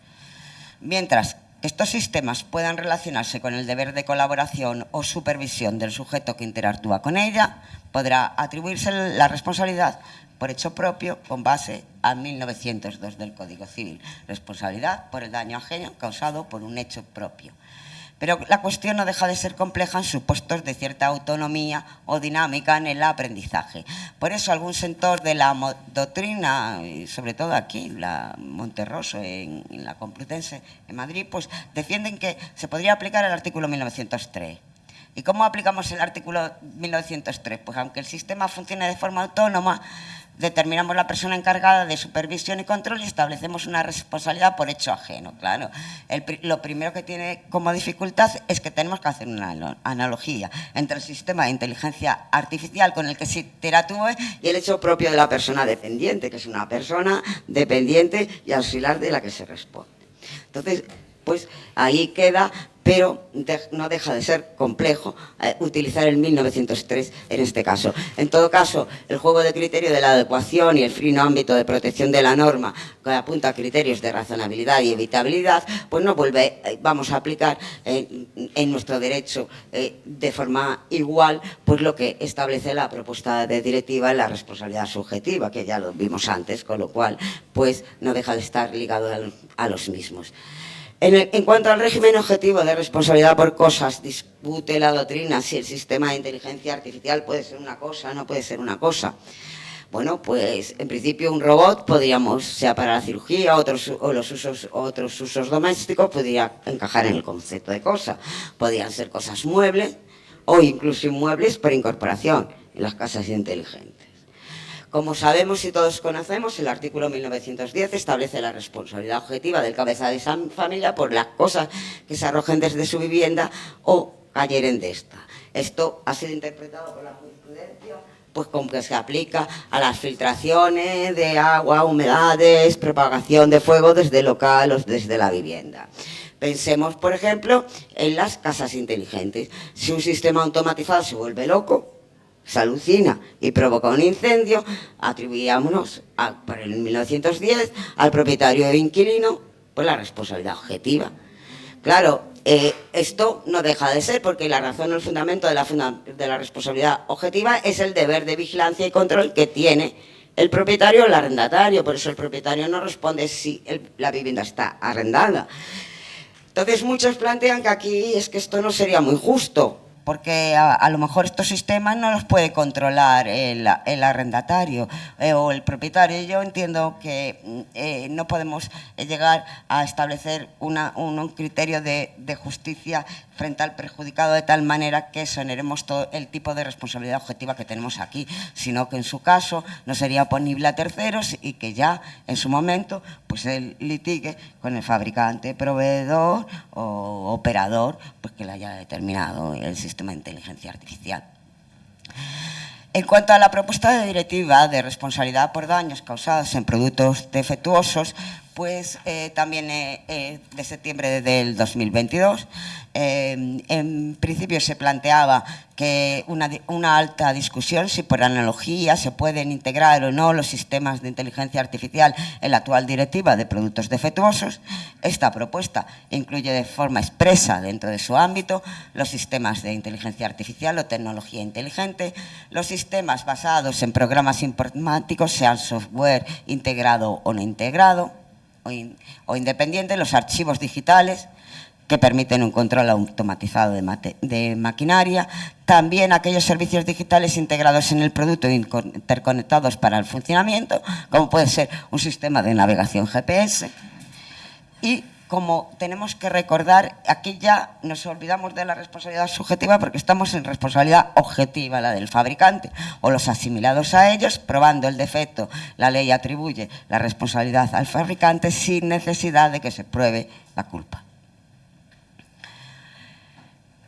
Mientras que estos sistemas puedan relacionarse con el deber de colaboración o supervisión del sujeto que interactúa con ella, podrá atribuirse la responsabilidad por hecho propio con base a 1902 del Código Civil. Responsabilidad por el daño ajeno causado por un hecho propio. Pero la cuestión no deja de ser compleja en supuestos de cierta autonomía o dinámica en el aprendizaje. Por eso algún sector de la doctrina, y sobre todo aquí, la Monterroso en la Complutense en Madrid, pues defienden que se podría aplicar el artículo 1903. ¿Y cómo aplicamos el artículo 1903? Pues aunque el sistema funcione de forma autónoma, determinamos la persona encargada de supervisión y control y establecemos una responsabilidad por hecho ajeno. Claro, lo primero que tiene como dificultad es que tenemos que hacer una analogía entre el sistema de inteligencia artificial con el que se interactúe y el hecho propio de la persona dependiente, que es una persona dependiente y auxiliar de la que se responde. Entonces, pues ahí queda, pero no deja de ser complejo utilizar el 1903 en este caso. En todo caso, el juego de criterio de la adecuación y el fino ámbito de protección de la norma que apunta a criterios de razonabilidad y evitabilidad, pues no vamos a aplicar en nuestro derecho de forma igual pues lo que establece la propuesta de directiva en la responsabilidad subjetiva, que ya lo vimos antes, con lo cual pues no deja de estar ligado a los mismos. En cuanto al régimen objetivo de responsabilidad por cosas, discute la doctrina si el sistema de inteligencia artificial puede ser una cosa o no puede ser una cosa. Bueno, pues en principio un robot podríamos, sea para la cirugía otros usos domésticos, podría encajar en el concepto de cosa. Podrían ser cosas muebles o incluso inmuebles por incorporación en las casas inteligentes. Como sabemos y todos conocemos, el artículo 1910 establece la responsabilidad objetiva del cabeza de esa familia por las cosas que se arrojen desde su vivienda o cayeren de esta. Esto ha sido interpretado por la jurisprudencia pues como que se aplica a las filtraciones de agua, humedades, propagación de fuego desde el local o desde la vivienda. Pensemos, por ejemplo, en las casas inteligentes. Si un sistema automatizado se vuelve loco, se alucina y provoca un incendio, atribuíamos por el 1910 al propietario e inquilino pues la responsabilidad objetiva. Claro, esto no deja de ser porque la razón o el fundamento de la responsabilidad objetiva es el deber de vigilancia y control que tiene el propietario o el arrendatario. Por eso el propietario no responde si la vivienda está arrendada. Entonces muchos plantean que aquí es que esto no sería muy justo, porque a lo mejor estos sistemas no los puede controlar el arrendatario o el propietario. Yo entiendo que no podemos llegar a establecer un criterio de justicia frente al perjudicado de tal manera que exoneremos todo el tipo de responsabilidad objetiva que tenemos aquí, sino que en su caso no sería oponible a terceros y que ya en su momento pues él litigue con el fabricante, proveedor o operador pues que le haya determinado el sistema de inteligencia artificial. En cuanto a la propuesta de directiva de responsabilidad por daños causados en productos defectuosos, pues también de septiembre del 2022. En principio se planteaba que una alta discusión si por analogía se pueden integrar o no los sistemas de inteligencia artificial en la actual directiva de productos defectuosos. Esta propuesta incluye de forma expresa dentro de su ámbito los sistemas de inteligencia artificial o tecnología inteligente, los sistemas basados en programas informáticos, sean software integrado o no integrado o independiente, los archivos digitales que permiten un control automatizado de maquinaria, también aquellos servicios digitales integrados en el producto e interconectados para el funcionamiento, como puede ser un sistema de navegación GPS. Y como tenemos que recordar, aquí ya nos olvidamos de la responsabilidad subjetiva porque estamos en responsabilidad objetiva, la del fabricante o los asimilados a ellos. Probando el defecto, la ley atribuye la responsabilidad al fabricante sin necesidad de que se pruebe la culpa.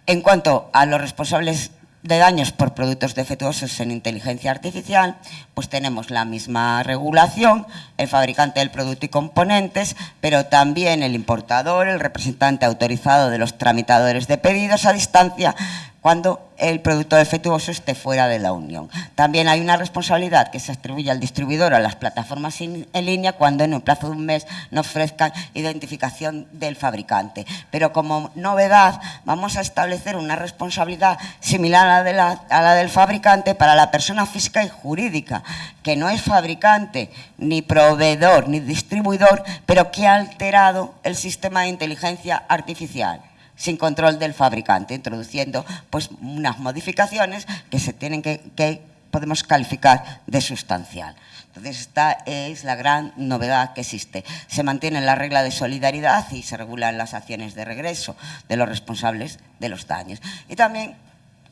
En cuanto a los responsables de daños por productos defectuosos en inteligencia artificial, pues tenemos la misma regulación, el fabricante del producto y componentes, pero también el importador, el representante autorizado de los tramitadores de pedidos a distancia, cuando el producto defectuoso esté fuera de la Unión. También hay una responsabilidad que se atribuye al distribuidor o a las plataformas en línea cuando en un plazo de un mes no ofrezcan identificación del fabricante. Pero como novedad vamos a establecer una responsabilidad similar a la del fabricante para la persona física y jurídica, que no es fabricante, ni proveedor, ni distribuidor, pero que ha alterado el sistema de inteligencia artificial sin control del fabricante, introduciendo pues unas modificaciones que se tienen que podemos calificar de sustancial. Entonces, esta es la gran novedad que existe. Se mantiene la regla de solidaridad y se regulan las acciones de regreso de los responsables de los daños. Y también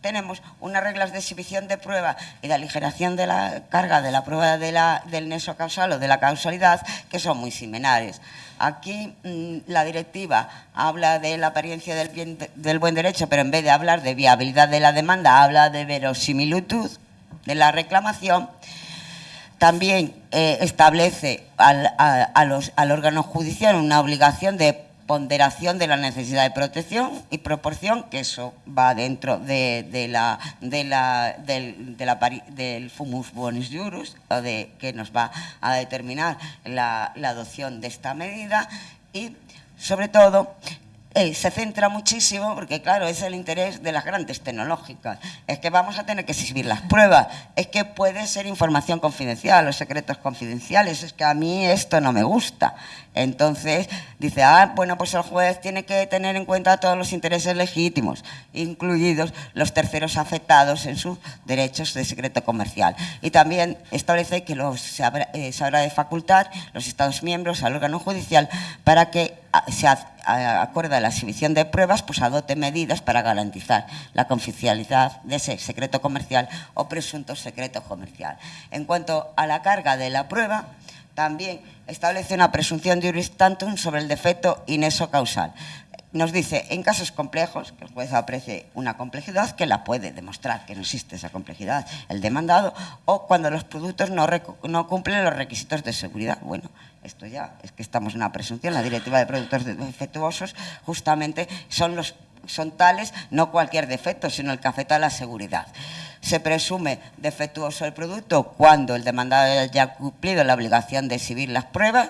tenemos unas reglas de exhibición de prueba y de aligeración de la carga de la prueba del nexo causal o de la causalidad, que son muy similares. Aquí la directiva habla de la apariencia del buen derecho, pero en vez de hablar de viabilidad de la demanda, habla de verosimilitud de la reclamación. También establece al órgano judicial una obligación de ponderación de la necesidad de protección y proporción, que eso va dentro del fumus bonis juris, que nos va a determinar la adopción de esta medida. Y sobre todo se centra muchísimo, porque claro, es el interés de las grandes tecnológicas, es que vamos a tener que exhibir las pruebas, es que puede ser información confidencial o secretos confidenciales, es que a mí esto no me gusta. Entonces dice, bueno, pues el juez tiene que tener en cuenta todos los intereses legítimos, incluidos los terceros afectados en sus derechos de secreto comercial. Y también establece que se habrá de facultar los Estados miembros al órgano judicial para que se acuerde la exhibición de pruebas, pues adopte medidas para garantizar la confidencialidad de ese secreto comercial o presunto secreto comercial. En cuanto a la carga de la prueba, también establece una presunción de iuris tantum sobre el defecto y nexo causal. Nos dice, en casos complejos, que el juez aprecie una complejidad, que la puede demostrar, que no existe esa complejidad, el demandado, o cuando los productos no cumplen los requisitos de seguridad. Bueno, esto ya es que estamos en una presunción. La directiva de productos defectuosos justamente son tales, no cualquier defecto, sino el que afecta a la seguridad. Se presume defectuoso el producto cuando el demandado haya cumplido la obligación de exhibir las pruebas,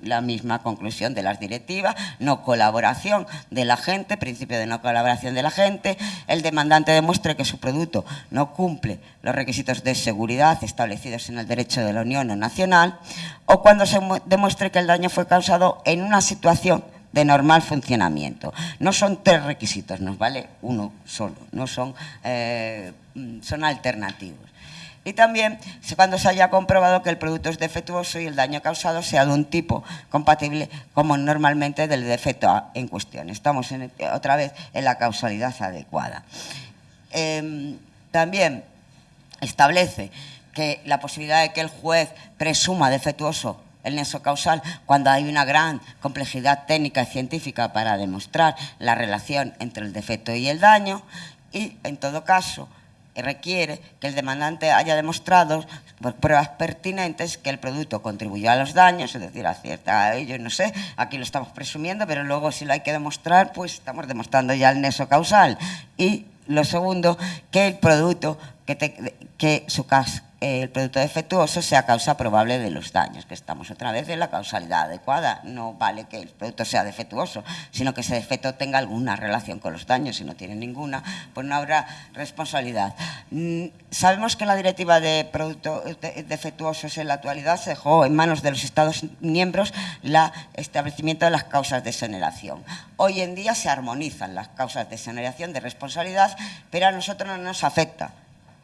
la misma conclusión de las directivas, no colaboración del agente, principio de no colaboración del agente, el demandante demuestre que su producto no cumple los requisitos de seguridad establecidos en el derecho de la Unión o nacional, o cuando se demuestre que el daño fue causado en una situación de normal funcionamiento. No son 3 requisitos, nos vale uno solo, no son alternativos. Y también cuando se haya comprobado que el producto es defectuoso y el daño causado sea de un tipo compatible como normalmente del defecto en cuestión. Estamos otra vez en la causalidad adecuada. También establece que la posibilidad de que el juez presuma defectuoso el nexo causal cuando hay una gran complejidad técnica y científica para demostrar la relación entre el defecto y el daño, y en todo caso requiere que el demandante haya demostrado por pruebas pertinentes que el producto contribuyó a los daños, es decir, acierta a ello, no sé, aquí lo estamos presumiendo, pero luego si lo hay que demostrar, pues estamos demostrando ya el nexo causal. Y lo segundo, que el producto el producto defectuoso sea causa probable de los daños, que estamos otra vez en la causalidad adecuada. No vale que el producto sea defectuoso, sino que ese defecto tenga alguna relación con los daños. Si no tiene ninguna, pues no habrá responsabilidad. Sabemos que la directiva de productos defectuosos en la actualidad se dejó en manos de los Estados miembros el establecimiento de las causas de exoneración. Hoy en día se armonizan las causas de exoneración de responsabilidad, pero a nosotros no nos afecta,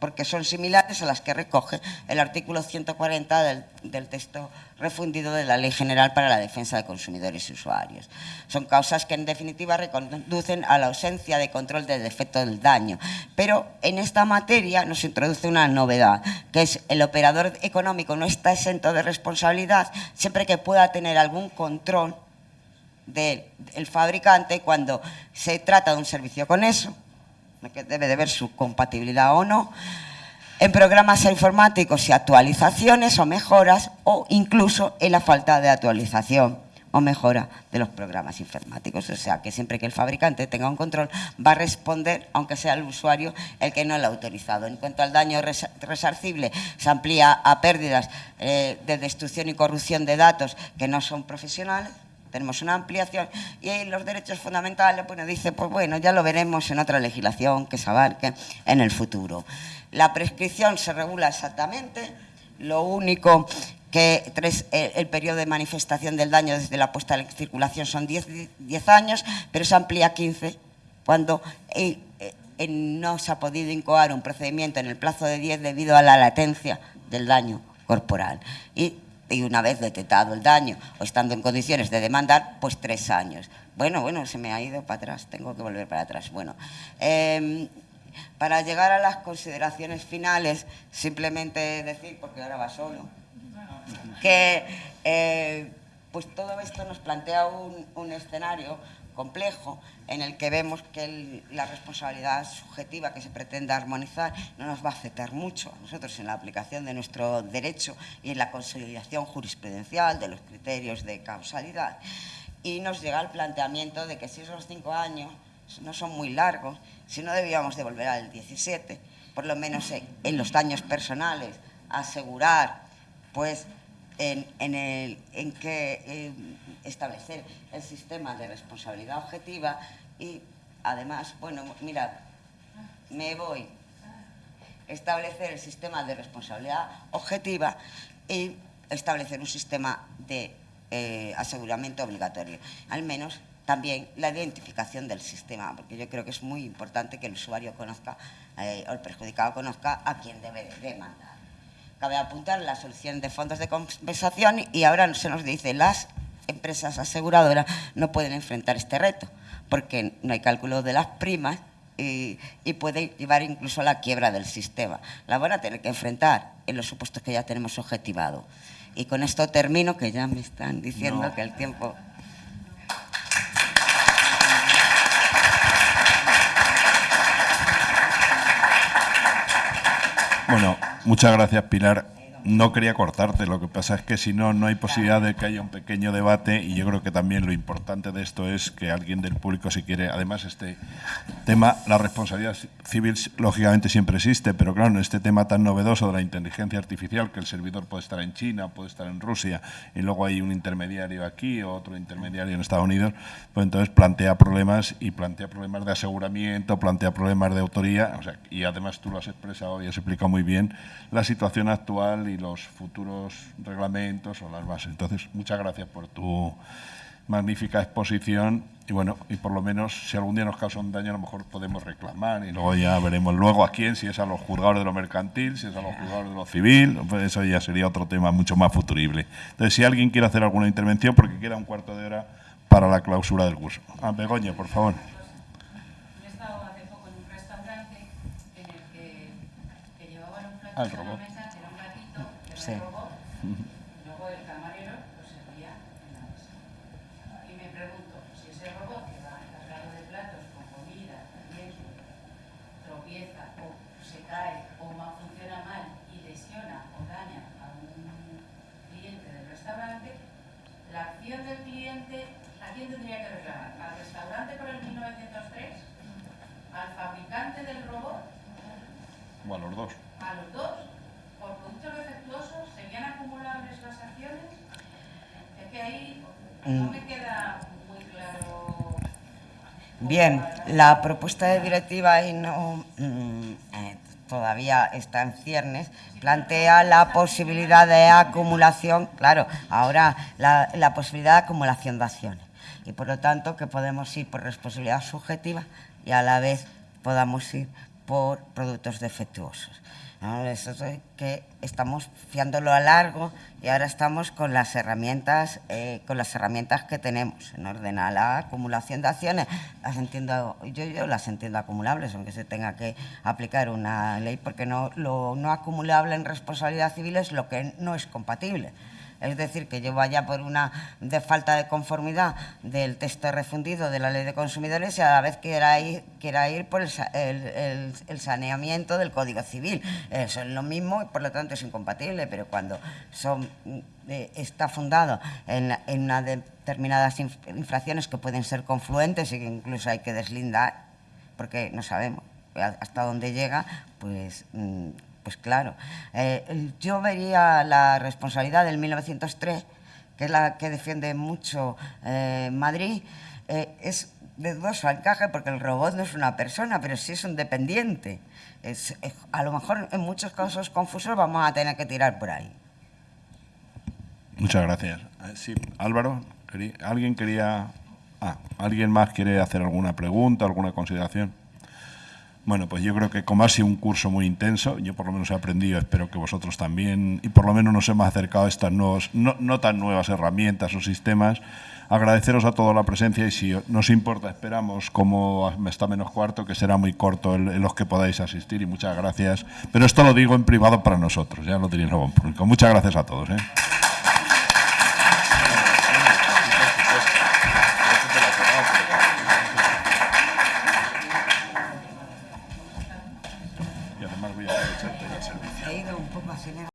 porque son similares a las que recoge el artículo 140 del texto refundido de la Ley General para la Defensa de Consumidores y Usuarios. Son causas que en definitiva reconducen a la ausencia de control del defecto del daño. Pero en esta materia nos introduce una novedad, que es el operador económico no está exento de responsabilidad siempre que pueda tener algún control del fabricante cuando se trata de un servicio con eso, que debe de ver su compatibilidad o no, en programas informáticos y actualizaciones o mejoras, o incluso en la falta de actualización o mejora de los programas informáticos. O sea, que siempre que el fabricante tenga un control, va a responder, aunque sea el usuario el que no lo ha autorizado. En cuanto al daño resarcible, se amplía a pérdidas de destrucción y corrupción de datos que no son profesionales. Tenemos una ampliación, y ahí los derechos fundamentales, bueno, dice, pues bueno, ya lo veremos en otra legislación que se abarque en el futuro. La prescripción se regula exactamente, lo único que el periodo de manifestación del daño desde la puesta en circulación son 10 años, pero se amplía a 15 cuando no se ha podido incoar un procedimiento en el plazo de 10 debido a la latencia del daño corporal. Y una vez detectado el daño o estando en condiciones de demandar, pues 3 años. Bueno, se me ha ido para atrás, tengo que volver para atrás. Bueno, para llegar a las consideraciones finales, simplemente decir, porque ahora va solo, que pues todo esto nos plantea un escenario complejo en el que vemos que la responsabilidad subjetiva que se pretende armonizar no nos va a afectar mucho a nosotros en la aplicación de nuestro derecho y en la consolidación jurisprudencial de los criterios de causalidad. Y nos llega el planteamiento de que si esos 5 años no son muy largos, si no debíamos de volver al 17, por lo menos en los daños personales, asegurar pues en que establecer el sistema de responsabilidad objetiva. Y además, bueno, mirad, me voy a establecer el sistema de responsabilidad objetiva y establecer un sistema de aseguramiento obligatorio, al menos también la identificación del sistema, porque yo creo que es muy importante que el usuario conozca o el perjudicado conozca a quién debe demandar. Cabe apuntar la solución de fondos de compensación, y ahora se nos dice las empresas aseguradoras no pueden enfrentar este reto porque no hay cálculo de las primas y puede llevar incluso a la quiebra del sistema. La van a tener que enfrentar en los supuestos que ya tenemos objetivado. Y con esto termino, que ya me están diciendo que el tiempo... Bueno, muchas gracias, Pilar. No quería cortarte, lo que pasa es que si no, no hay posibilidad de que haya un pequeño debate, y yo creo que también lo importante de esto es que alguien del público, si quiere, además este tema, la responsabilidad civil lógicamente siempre existe, pero claro, en este tema tan novedoso de la inteligencia artificial, que el servidor puede estar en China, puede estar en Rusia, y luego hay un intermediario aquí o otro intermediario en Estados Unidos, pues entonces plantea problemas, y plantea problemas de aseguramiento, plantea problemas de autoría, o sea, y además tú lo has expresado y has explicado muy bien la situación actual y los futuros reglamentos o las bases. Entonces, muchas gracias por tu magnífica exposición, y bueno, y por lo menos si algún día nos causa un daño a lo mejor podemos reclamar, y luego ya veremos luego a quién, si es a los juzgados de lo mercantil, si es a los juzgados de lo civil, pues eso ya sería otro tema mucho más futurible. Entonces, si alguien quiere hacer alguna intervención, porque queda un cuarto de hora para la clausura del curso. Begoña, por favor. He estado hace poco en un restaurante en el que llevaban un plato a la mesa, era un gatito, que se robó, y luego el camarero lo servía en la mesa. Y me pregunto, si ese robot que va cargado de platos con comida, también tropieza o se cae quién tendría que reclamar? ¿Al restaurante por el 1903? ¿Al fabricante del robot? O a los dos. ¿A los dos? ¿Por productos defectuosos? ¿Serían acumulables las acciones? Es que ahí no me queda muy claro. Bien, la propuesta de directiva ahí no todavía está en ciernes, plantea la posibilidad de acumulación, claro, ahora la posibilidad de acumulación de acciones y por lo tanto que podemos ir por responsabilidad subjetiva y a la vez podamos ir por productos defectuosos. ¿No? Eso es que estamos fiándolo a largo y ahora estamos con las herramientas que tenemos en orden a la acumulación de acciones. Las entiendo, yo las entiendo acumulables, aunque se tenga que aplicar una ley, porque lo no acumulable en responsabilidad civil es lo que no es compatible. Es decir, que yo vaya por una de falta de conformidad del texto refundido de la Ley de Consumidores y a la vez quiera ir por el saneamiento del Código Civil. Eso es lo mismo y por lo tanto es incompatible, pero cuando está fundado en unas determinadas infracciones que pueden ser confluentes y que incluso hay que deslindar, porque no sabemos hasta dónde llega, pues claro, yo vería la responsabilidad del 1903, que es la que defiende mucho Madrid, es de dudoso encaje porque el robot no es una persona, pero sí es un dependiente. A lo mejor en muchos casos confusos vamos a tener que tirar por ahí. Muchas gracias. Sí, Álvaro, ¿alguien quería...? ¿Alguien más quiere hacer alguna pregunta, alguna consideración? Bueno, pues yo creo que como ha sido un curso muy intenso, yo por lo menos he aprendido, espero que vosotros también, y por lo menos nos hemos acercado a estas no tan nuevas herramientas o sistemas. Agradeceros a todos la presencia y si nos importa, esperamos, como está menos cuarto, que será muy corto en los que podáis asistir y muchas gracias. Pero esto lo digo en privado para nosotros, ya lo tenéis luego en público. Muchas gracias a todos.